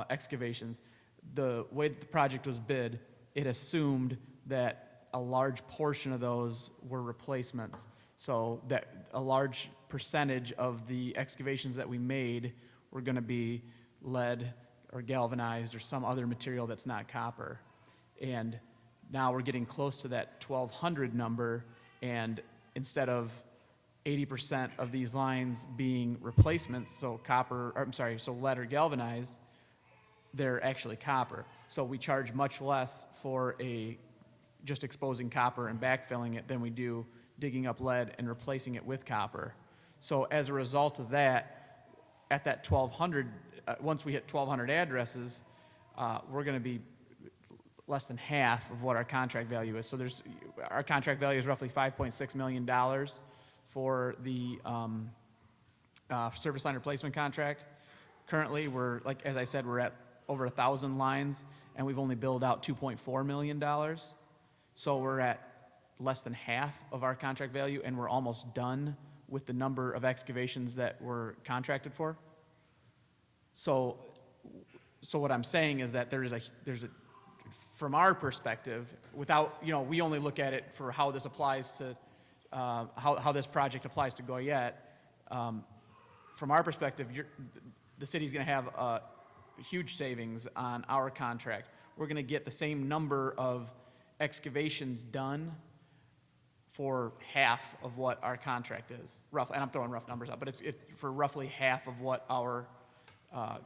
excavations, the way that the project was bid, it assumed that a large portion of those were replacements. So that a large percentage of the excavations that we made were going to be lead or galvanized or some other material that's not copper. And now we're getting close to that 1,200 number, and instead of 80% of these lines being replacements, so lead or galvanized, they're actually copper. So we charge much less for just exposing copper and backfilling it than we do digging up lead and replacing it with copper. So as a result of that, at that 1,200, once we hit 1,200 addresses, we're going to be less than half of what our contract value is. So our contract value is roughly $5.6 million for the service line replacement contract. Currently, as I said, we're at over 1,000 lines, and we've only billed out $2.4 million. So we're at less than half of our contract value, and we're almost done with the number of excavations that we're contracted for. So what I'm saying is that from our perspective, without, we only look at it for how this applies to, how this project applies to Goyette. From our perspective, the city's going to have a huge savings on our contract. We're going to get the same number of excavations done for half of what our contract is, roughly. And I'm throwing rough numbers out, but it's for roughly half of what our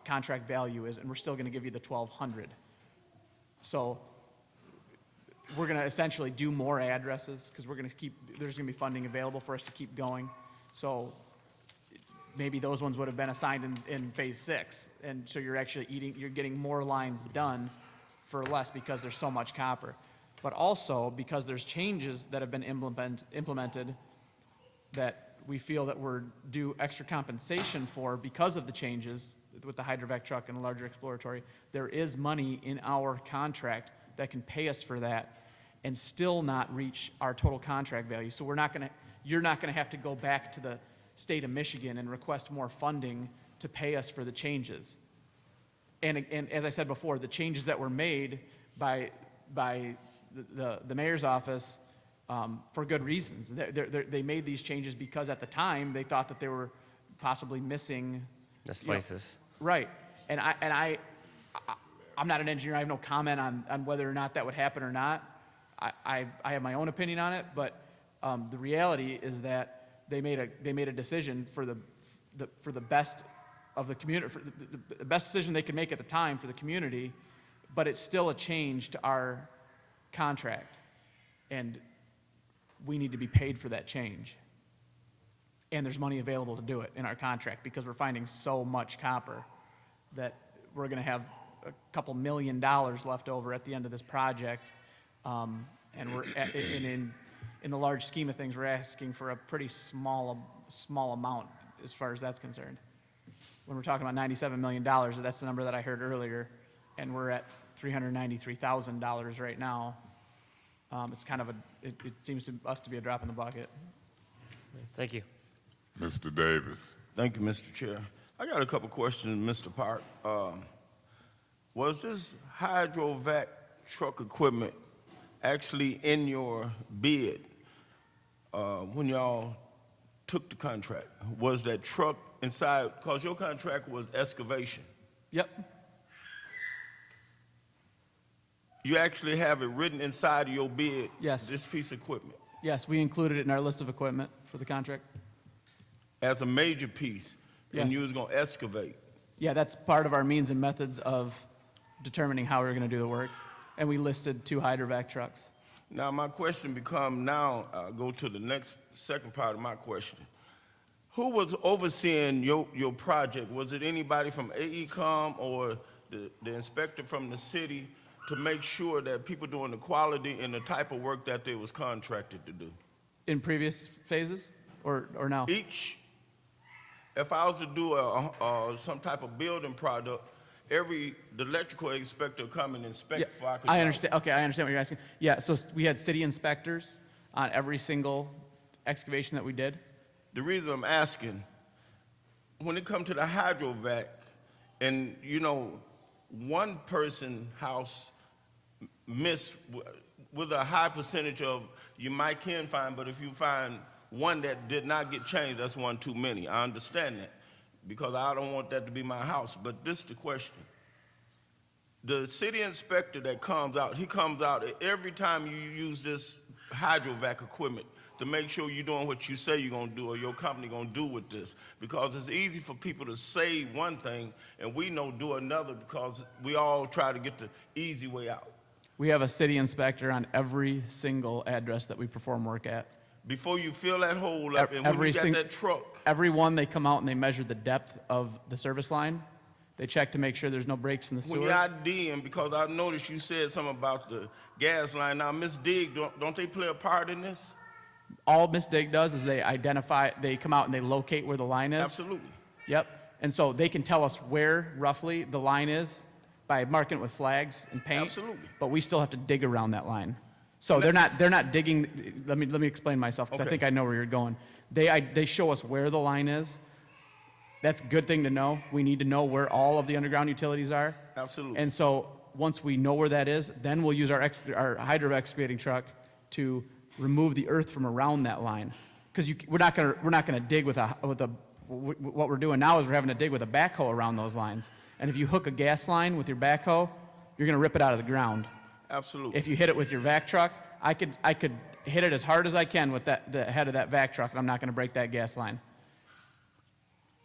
contract value is, and we're still going to give you the 1,200. So we're going to essentially do more addresses because there's going to be funding available for us to keep going. So maybe those ones would have been assigned in phase 6, and so you're getting more lines done for less because there's so much copper. But also because there's changes that have been implemented that we feel that we're due extra compensation for because of the changes with the hydrovac truck and the larger exploratory. There is money in our contract that can pay us for that and still not reach our total contract value. So you're not gonna have to go back to the state of Michigan and request more funding to pay us for the changes. And as I said before, the changes that were made by the mayor's office for good reasons. They made these changes because at the time they thought that they were possibly missing Misplaces. Right. And I'm not an engineer. I have no comment on whether or not that would happen or not. I have my own opinion on it, but the reality is that they made a decision for the best of the community, for the best decision they could make at the time for the community, but it's still a change to our contract, and we need to be paid for that change. And there's money available to do it in our contract because we're finding so much copper that we're going to have a couple $1 million left over at the end of this project. And in the large scheme of things, we're asking for a pretty small amount as far as that's concerned. When we're talking about $97 million, that's the number that I heard earlier, and we're at $393,000 right now. It's kind of it seems to us to be a drop in the bucket. Thank you. Mr. Davis. Thank you, Mr. Chair. I got a couple questions, Mr. Park. Was this hydrovac truck equipment actually in your bid when y'all took the contract? Was that truck inside, because your contract was excavation? Yep. You actually have it written inside of your bid? Yes. This piece of equipment? Yes, we included it in our list of equipment for the contract. As a major piece, Yes. and you was gonna excavate? Yeah, that's part of our means and methods of determining how we're going to do the work. And we listed 2 hydrovac trucks. Now, my question go to the second part of my question. Who was overseeing your project? Was it anybody from AECOM or the inspector from the city to make sure that people doing the quality and the type of work that they was contracted to do? In previous phases or now? If I was to do some type of building product, the electrical inspector come and inspect Yeah, before I could. I understand. Okay, I understand what you're asking. Yeah, so we had city inspectors on every single excavation that we did. The reason I'm asking, when it comes to the hydrovac, and one person house missed with a high percentage of, you can find, but if you find one that did not get changed, that's one too many. I understand that, because I don't want that to be my house. But this is the question. The city inspector that comes out, he comes out every time you use this hydrovac equipment. to make sure you're doing what you say you're gonna do or your company gonna do with this. Because it's easy for people to say one thing and we know do another because we all try to get the easy way out. We have a city inspector on every single address that we perform work at. Before you fill that hole up and when you got that truck, Every one, they come out and they measure the depth of the service line. They check to make sure there's no breaks in the when sewer. you're IDing, because I noticed you said something about the gas line. Now, Ms. Digg, don't they play a part in this? All Miss Dig does is they come out and they locate where the line is. Absolutely. Yep. And so they can tell us where roughly the line is by marking it with flags and paint. Absolutely. But we still have to dig around that line. So they're not digging. Let me explain myself because I Okay. think I know where you're going. They show us where the line is. That's a good thing to know. We need to know where all of the underground utilities are. Absolutely. And so once we know where that is, then we'll use our hydro excavating truck to remove the earth from around that line. Because we're not gonna dig what we're doing now is we're having to dig with a backhoe around those lines. And if you hook a gas line with your backhoe, you're gonna rip it out of the ground. Absolutely. If you hit it with your vac truck, I could hit it as hard as I can with the head of that vac truck, and I'm not gonna break that gas line.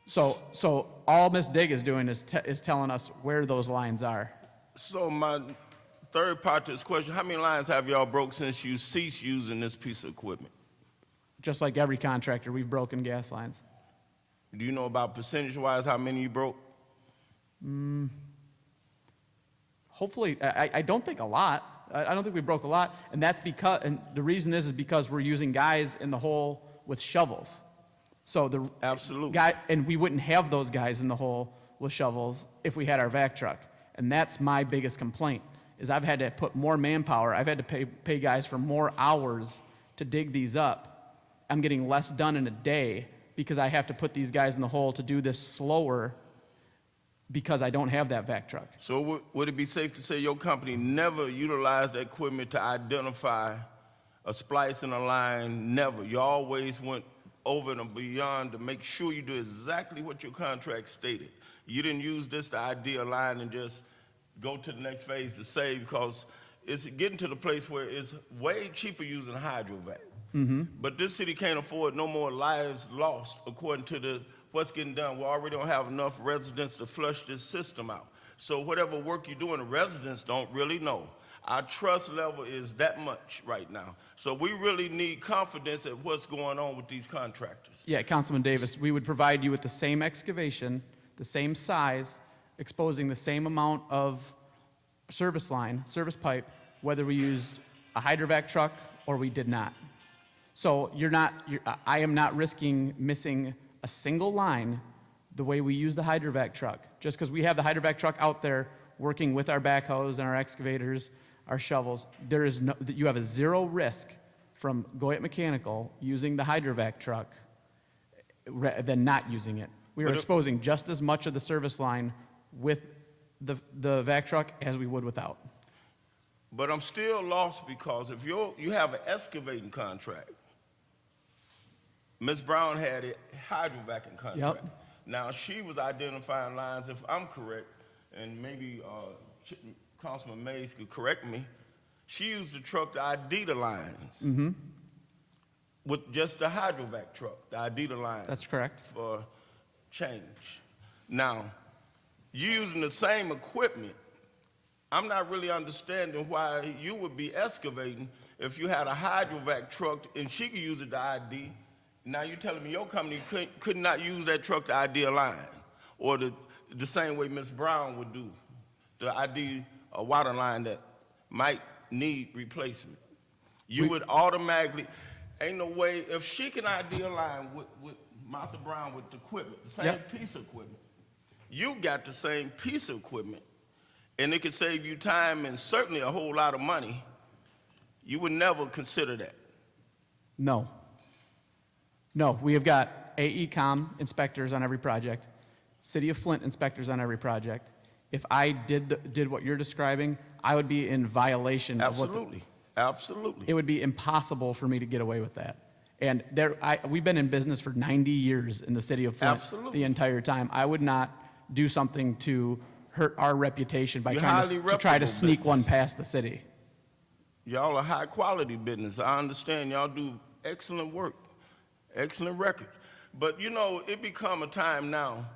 So all Miss Dig is doing is telling us where those lines are. So my third part to this question, how many lines have y'all broke since you ceased using this piece of equipment? Just like every contractor, we've broken gas lines. Do you know about percentage-wise how many you broke? Hopefully, I don't think a lot. I don't think we broke a lot, and the reason is because we're using guys in the hole with shovels. So Absolutely. and we wouldn't have those guys in the hole with shovels if we had our vac truck. And that's my biggest complaint, is I've had to put more manpower. I've had to pay guys for more hours to dig these up. I'm getting less done in a day because I have to put these guys in the hole to do this slower because I don't have that vac truck. So would it be safe to say your company never utilized that equipment to identify a splice in a line? Never. You always went over and beyond to make sure you do exactly what your contract stated. You didn't use this to ID a line and just go to the next phase to save, because it's getting to the place where it's way cheaper using hydrovac. But this city can't afford no more lives lost according to what's getting done. We already don't have enough residents to flush this system out. So whatever work you're doing, the residents don't really know. Our trust level is that much right now. So we really need confidence at what's going on with these contractors. Yeah, Councilman Davis, we would provide you with the same excavation, the same size, exposing the same amount of service pipe, whether we used a hydrovac truck or we did not. So I am not risking missing a single line the way we use the hydrovac truck. Just because we have the hydrovac truck out there working with our backhoes and our excavators, our shovels, you have a zero risk from Goyette Mechanical using the hydrovac truck than not using it. We are exposing just as much of the service line with the vac truck as we would without. But I'm still lost, because if you have an excavating contract, Ms. Brown had a hydrovacing contract. Yep. Now, she was identifying lines, if I'm correct, and maybe Councilman Mays could correct me, she used the truck to ID the lines. With just the hydrovac truck, to ID the lines. That's correct. For change. Now, you using the same equipment, I'm not really understanding why you would be excavating if you had a hydrovac truck and she could use it to ID. Now you're telling me your company could not use that truck to ID a line, or the same way Ms. Brown would do to ID a water line that might need replacement. You would automatically, ain't no way, if she can ID a line with Martha Brown with the equipment, the same piece of equipment, you got the same piece of equipment, and it could save you time and certainly a whole lot of money, you would never consider that. No, we have got AECom inspectors on every project, City of Flint inspectors on every project. If I did what you're describing, I would be in violation of what Absolutely. it would be impossible for me to get away with that. And we've been in business for 90 years in the City of Flint. Absolutely. The entire time. I would not do something to hurt our reputation by You're trying highly to try to reputable sneak one business. past the city. Y'all are high quality business. I understand y'all do excellent work, excellent record. But you know, it become a time now,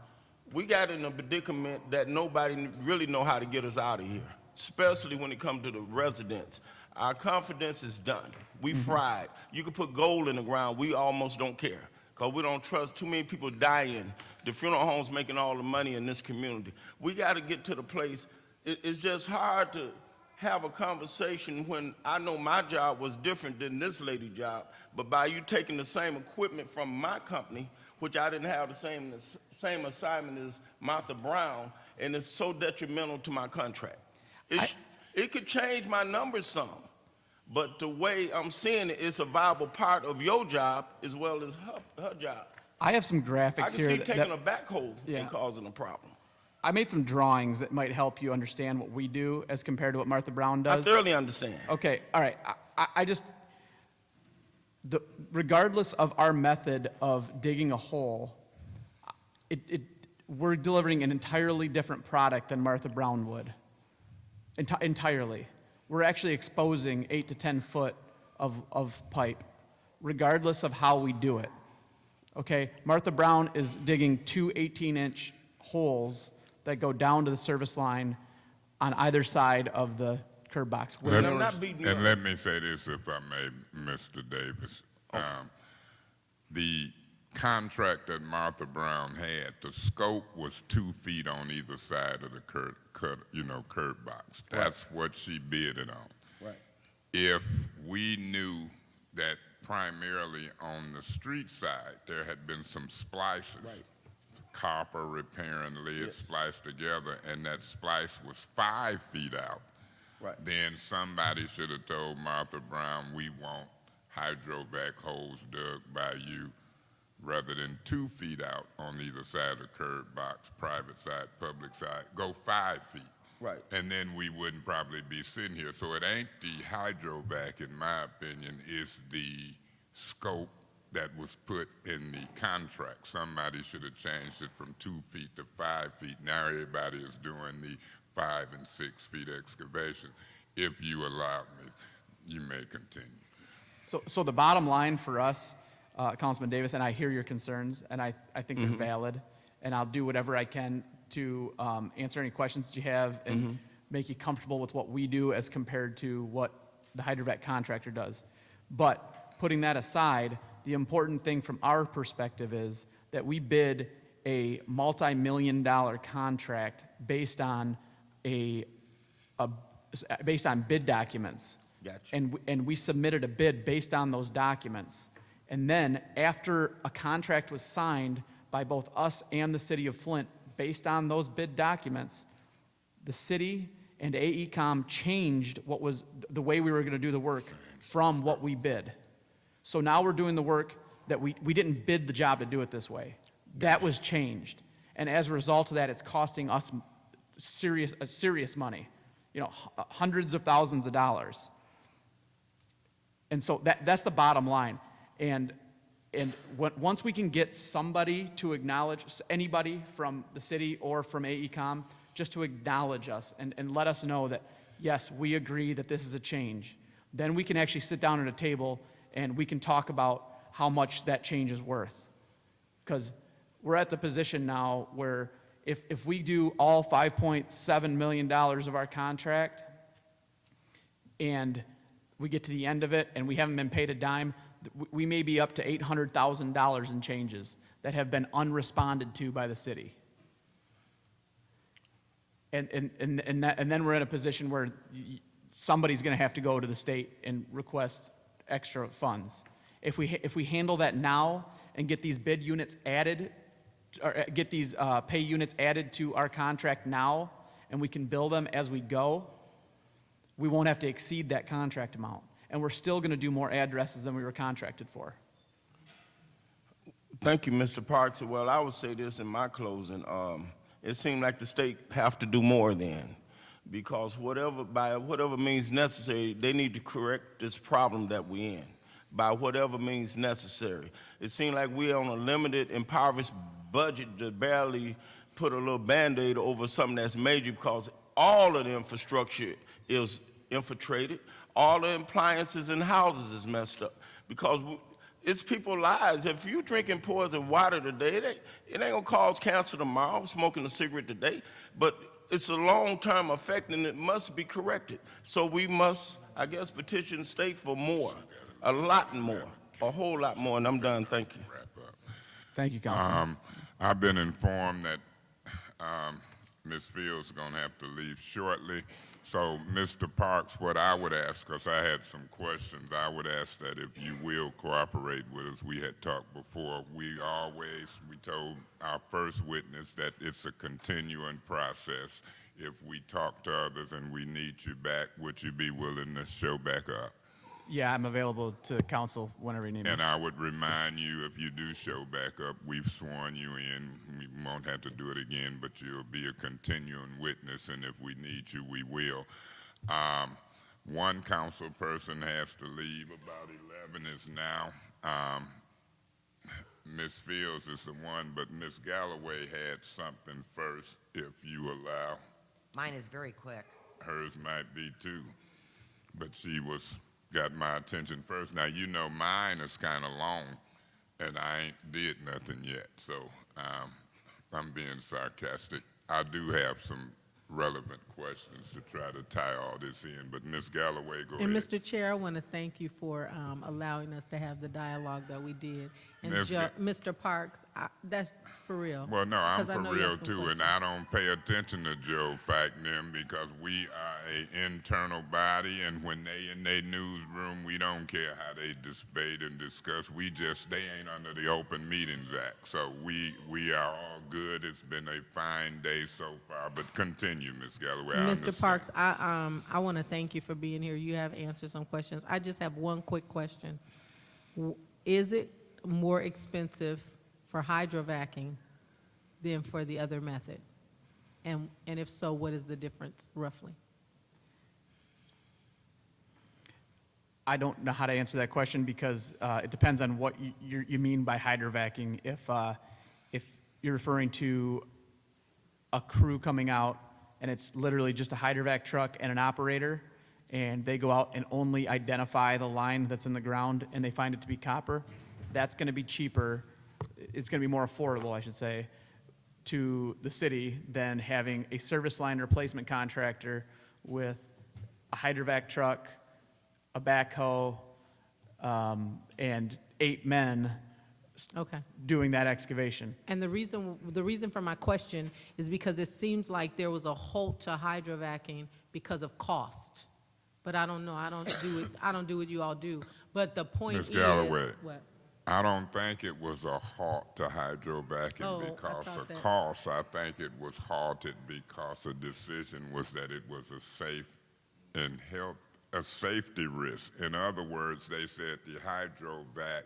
we got in a predicament that nobody really know how to get us out of here, especially when it comes to the residents. Our confidence is done. We fried. You can put gold in the ground, we almost don't care, because we don't trust too many people dying. The funeral homes making all the money in this community. We got to get to the place, it's just hard to have a conversation when I know my job was different than this lady's job, but by you taking the same equipment from my company, which I didn't have the same assignment as Martha Brown, and it's so detrimental to my contract. It could change my numbers some, but the way I'm seeing it, it's a viable part of your job as well as her job. I have some I graphics can here see that, taking a backhoe Yeah. and causing a problem. I made some drawings that might help you understand what we do as compared to what Martha Brown I does. thoroughly understand. Okay, all right. I just, regardless of our method of digging a hole, we're delivering an entirely different product than Martha Brown would. Entirely. We're actually exposing 8 to 10 foot of pipe, regardless of how we do it. Okay, Martha Brown is digging 2 18-inch holes that go down to the service line on either side of the curb box. And I'm not beating you And up. let me say this, if I may, Mr. Davis. The contract that Martha Brown had, the scope was 2 feet on either side of the curb box. That's what she bid it on. Right. If we knew that primarily on the street side there had been some splices, Right. copper repair and lead spliced together, and that splice was 5 feet out, Right. then somebody should have told Martha Brown, we want hydrovac holes dug by you rather than 2 feet out on either side of the curb box, private side, public side, go 5 feet. Right. And then we wouldn't probably be sitting here. So it ain't the hydrovac, in my opinion, it's the scope that was put in the contract. Somebody should have changed it from 2 feet to 5 feet. Now everybody is doing the 5 and 6 feet excavation. If you allow me, you may continue. So the bottom line for us, Councilman Davis, and I hear your concerns, and I think they're valid, and I'll do whatever I can to answer any questions that you have and make you comfortable with what we do as compared to what the hydrovac contractor does. But putting that aside, the important thing from our perspective is that we bid a multi-million-dollar contract based on based on bid documents. Gotcha. And we submitted a bid based on those documents. And then after a contract was signed by both us and the city of Flint, based on those bid documents, the city and AECom changed what was the way we were going to do the work from what we bid. So now we're doing the work that we didn't bid the job to do it this way. That was changed. And as a result of that, it's costing us serious money, hundreds of thousands of dollars. And so that's the bottom line. And once we can get somebody to acknowledge, anybody from the city or from AECom, just to acknowledge us and let us know that, yes, we agree that this is a change, then we can actually sit down at a table and we can talk about how much that change is worth. Because we're at the position now where if we do all $5.7 million of our contract and we get to the end of it and we haven't been paid a dime, we may be up to $800,000 in changes that have been unresponded to by the city. And then we're in a position where somebody's going to have to go to the state and request extra funds. If we handle that now and get these bid units added, or get these pay units added to our contract now, and we can bill them as we go, we won't have to exceed that contract amount. And we're still going to do more addresses than we were contracted for. Thank you, Mr. Parks. Well, I would say this in my closing. It seemed like the state have to do more then, because by whatever means necessary, they need to correct this problem that we're in, by whatever means necessary. It seemed like we're on a limited, impoverished budget to barely put a little Band-Aid over something that's major, because all of the infrastructure is infiltrated. All the appliances in houses is messed up, because it's people's lives. If you drinking poison water today, it ain't gonna cause cancer tomorrow, smoking a cigarette today, but it's a long-term effect and it must be corrected. So we must, I guess, petition the state for more, a lot more, a whole lot more, and I'm done, thank you. Wrap up. Thank you, Councilman. I've been informed that Ms. Fields is going to have to leave shortly. So, Mr. Parks, what I would ask, because I had some questions, I would ask that if you will cooperate with us. We had talked before. We told our first witness that it's a continuing process. If we talk to others and we need you back, would you be willing to show back up? Yeah, I'm available to council whenever you need me. And I would remind you, if you do show back up, we've sworn you in. We won't have to do it again, but you'll be a continuing witness, and if we need you, we will. One council person has to leave. About 11 is now. Ms. Fields is the one, but Ms. Galloway had something first, if you allow. Mine is very quick. Hers might be too, but she got my attention first. Now, you know mine is kind of long, and I ain't did nothing yet, so I'm being sarcastic. I do have some relevant questions to try to tie all this in, but Ms. Galloway, go And ahead. Mr. Chair, I want to thank you for allowing us to have the dialogue that we did. And Ms. Ga- Mr. Parks, that's for real. Well, no, I'm 'Cause I for know you real have some too, and questions. I don't pay attention to Joe Fact them because we are a internal body, and when they in their newsroom, we don't care how they debate and discuss. They ain't under the Open Meetings Act, so we are all good. It's been a fine day so far, but continue, Ms. Galloway. I Mr. understand. Parks, I want to thank you for being here. You have answered some questions. I just have one quick question. Is it more expensive for hydrovacing than for the other method? And if so, what is the difference roughly? I don't know how to answer that question because it depends on what you mean by hydrovacing. If you're referring to a crew coming out and it's literally just a hydrovac truck and an operator, and they go out and only identify the line that's in the ground and they find it to be copper, that's going to be cheaper. It's going to be more affordable, I should say, to the city than having a service line replacement contractor with a hydrovac truck, a backhoe, and 8 men Okay. doing that excavation. And the reason for my question is because it seems like there was a halt to hydrovacing because of cost. But I don't know. I don't do what you all do. But the point Ms. is, Galloway. what? I don't think it was a halt to hydrovacing Oh, I because thought of that- cost. I think it was halted because the decision was that it was a safety risk. In other words, they said the hydrovac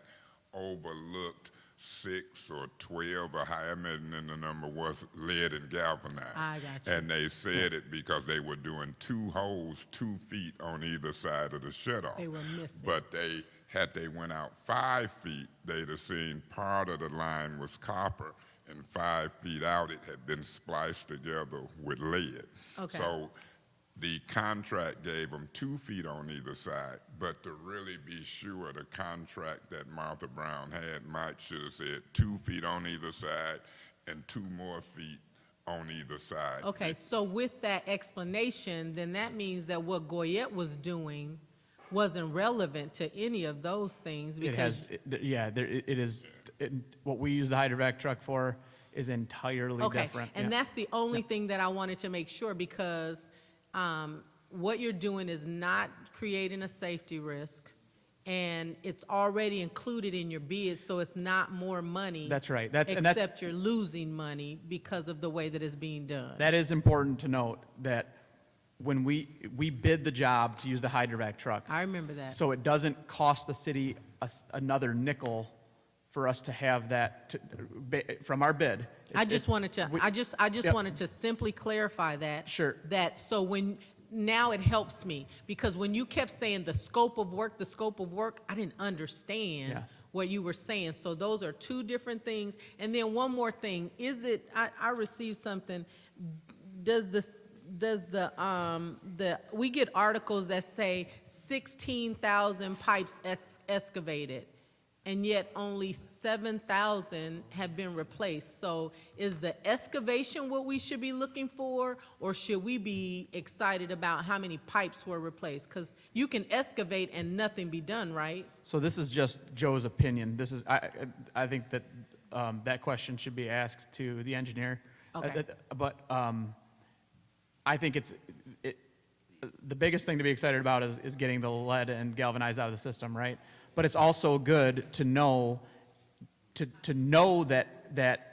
overlooked 6 or 12, or however the number was, lead and galvanized. I got you. And they said it because they were doing 2 holes 2 feet on either side of the shutoff. They were missing. But they went out 5 feet, they'd have seen part of the line was copper, and 5 feet out it had been spliced together with lead. Okay. So the contract gave them 2 feet on either side, but to really be sure, the contract that Martha Brown had should have said 2 feet on either side and 2 more feet on either side. Okay, so with that explanation, then that means that what Goyette was doing wasn't relevant to any of those things because What we use the hydrovac truck for is entirely okay, different. and Yeah. that's the only thing that I wanted to make sure because what you're doing is not creating a safety risk, and it's already included in your bid, so it's not more money. That's right. Except you're losing money because of the way that it's being done. That is important to note that when we bid the job to use the hydrovac truck, I remember that. so it doesn't cost the city another nickel for us to have that from our bid. I just wanted to, we- I just Yep. wanted to simply clarify that. Sure. So now it helps me, because when you kept saying the scope of work, I didn't understand Yes. what you were saying. So those are 2 different things. And then one more thing, I received something, we get articles that say 16,000 pipes excavated. and yet only 7,000 have been replaced. So is the excavation what we should be looking for, or should we be excited about how many pipes were replaced? Because you can excavate and nothing be done, right? So this is just Joe's opinion. This is, I think that that question should be asked to the engineer. Okay. But I think the biggest thing to be excited about is getting the lead and galvanized out of the system, right? But it's also good to know that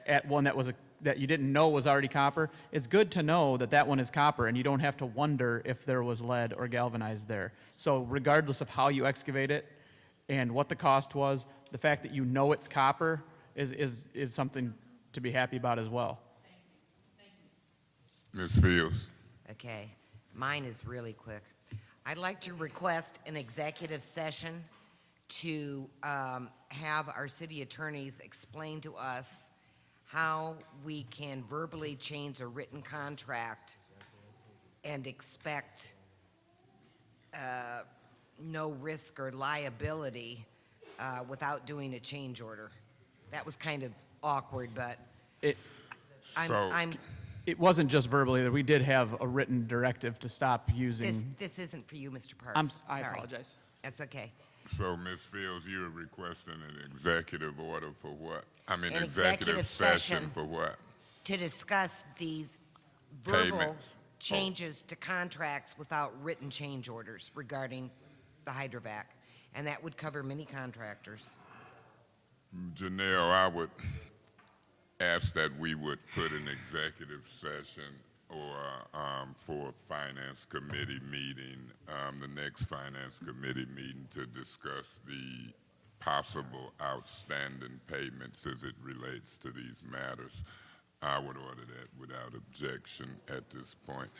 at one that you didn't know was already copper. It's good to know that one is copper, and you don't have to wonder if there was lead or galvanized there. So regardless of how you excavate it and what the cost was, the fact that you know it's copper is something to be happy about as well. Ms. Fields? Okay, mine is really quick. I'd like to request an executive session to have our city attorneys explain to us how we can verbally change a written contract and expect no risk or liability without doing a change order. That was kind of awkward, but It I'm wasn't just verbally, that we did have a written directive to stop using. this isn't for you, Mr. Parks. I Sorry. apologize. That's okay. So, Ms. Fields, you're requesting an executive order for what? I mean, An executive executive session session. for what? To discuss these verbal Payment. changes to contracts without written change orders regarding the hydrovac. And that would cover many contractors. Janelle, I would ask that we would put an executive session or for a finance committee meeting, the next finance committee meeting, to discuss the possible outstanding payments as it relates to these matters. I would order that without objection at this point.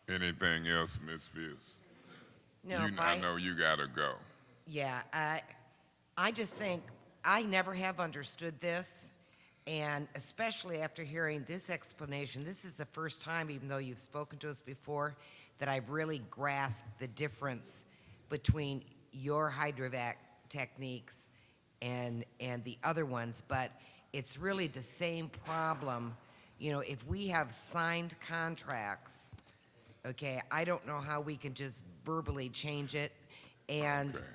Anything else, Ms. Fields? No, I know you gotta go. Yeah, I just think, I never have understood this, and especially after hearing this explanation, this is the first time, even though you've spoken to us before, that I've really grasped the difference between your hydrovac techniques and the other ones, but it's really the same problem. You know, if we have signed contracts, okay, I don't know how we can just verbally change it, and Okay.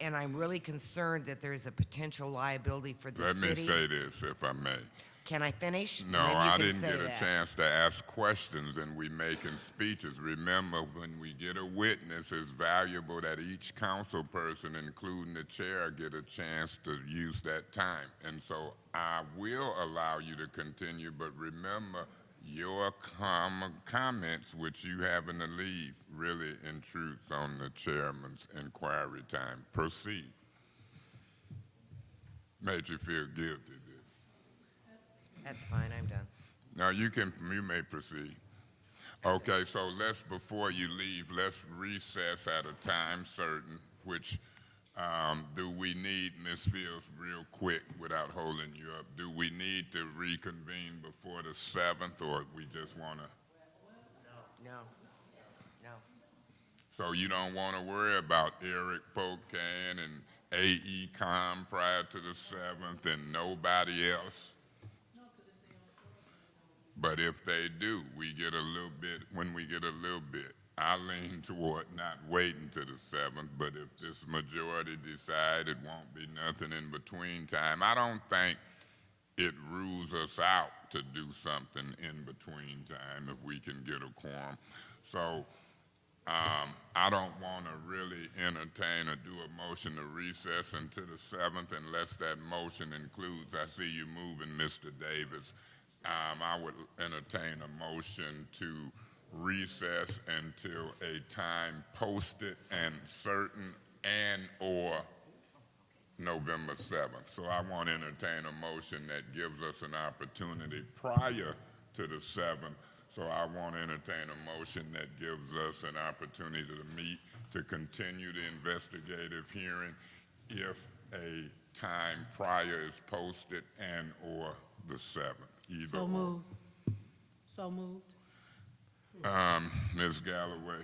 and I'm really concerned that there's a potential liability for the Let me city. say this, if I may. Can I finish? No, Then you I can didn't say get a that. chance to ask questions, and we making speeches. Remember, when we get a witness, it's valuable that each council person, including the chair, get a chance to use that time. And so I will allow you to continue, but remember, your comments, which you having to leave, really intrudes on the chairman's inquiry time. Proceed. Made you feel guilty, did it? That's fine, I'm done. Now you may proceed. Okay, so before you leave, let's recess at a time certain, which do we need, Ms. Fields, real quick without holding you up, do we need to reconvene before the 7th, or we just want to? No, no. So you don't want to worry about Eric Pocan and AECOM prior to the 7th and nobody else? But if they do, we get a little bit, when we get a little bit, I lean toward not waiting to the 7th, but if this majority decide it won't be nothing in between time, I don't think it rules us out to do something in between time if we can get a quorum. So I don't want to really entertain or do a motion to recess until the 7th unless that motion includes, I see you moving, Mr. Davis. I would entertain a motion to recess until a time posted and certain and/or November 7th. So I want to entertain a motion that gives us an opportunity prior to the 7th. So I want to entertain a motion that gives us an opportunity to meet, to continue the investigative hearing if a time prior is posted and/or the 7th. Either So or. moved. So moved. Ms. Galloway,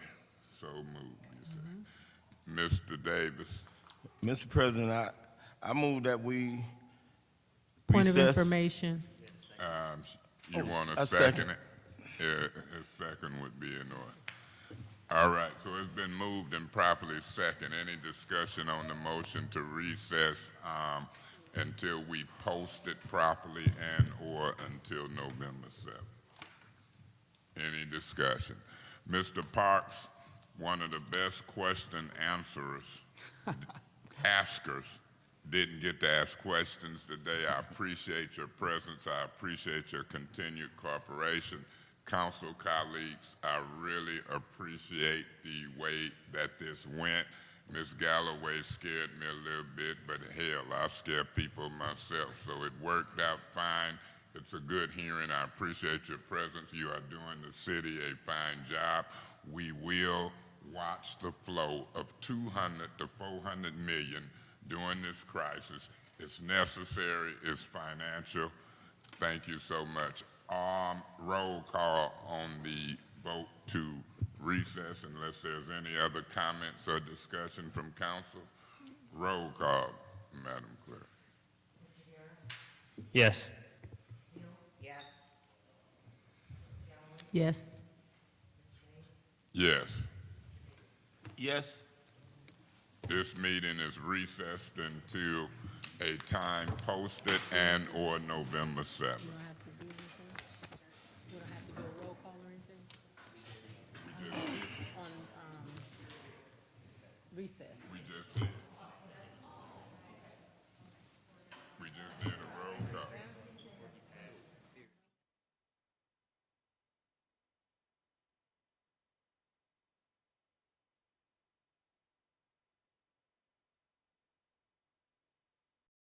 so moved, you say. Mr. Davis, Mr. President, I move that we Point of recess. information. You Oh, want a to second. second it? Yeah, a second would be in order. All right, so it's been moved and properly second. Any discussion on the motion to recess until we post it properly and/or until November 7th? Any discussion? Mr. Parks, one of the best question askers, didn't get to ask questions today. I appreciate your presence. I appreciate your continued cooperation. Council colleagues, I really appreciate the way that this went. Ms. Galloway scared me a little bit, but hell, I scare people myself, so it worked out fine. It's a good hearing. I appreciate your presence. You are doing the city a fine job. We will watch the flow of 200 to 400 million during this crisis. It's necessary, it's financial. Thank you so much. Roll call on the vote to recess unless there's any other comments or discussion from council. Roll call, Madam Clerk. Yes. Yes. Yes. Yes. Yes. This meeting is recessed until a time posted and/or November 7th. You don't have to do anything? You don't have to do a roll call or anything? On, recess.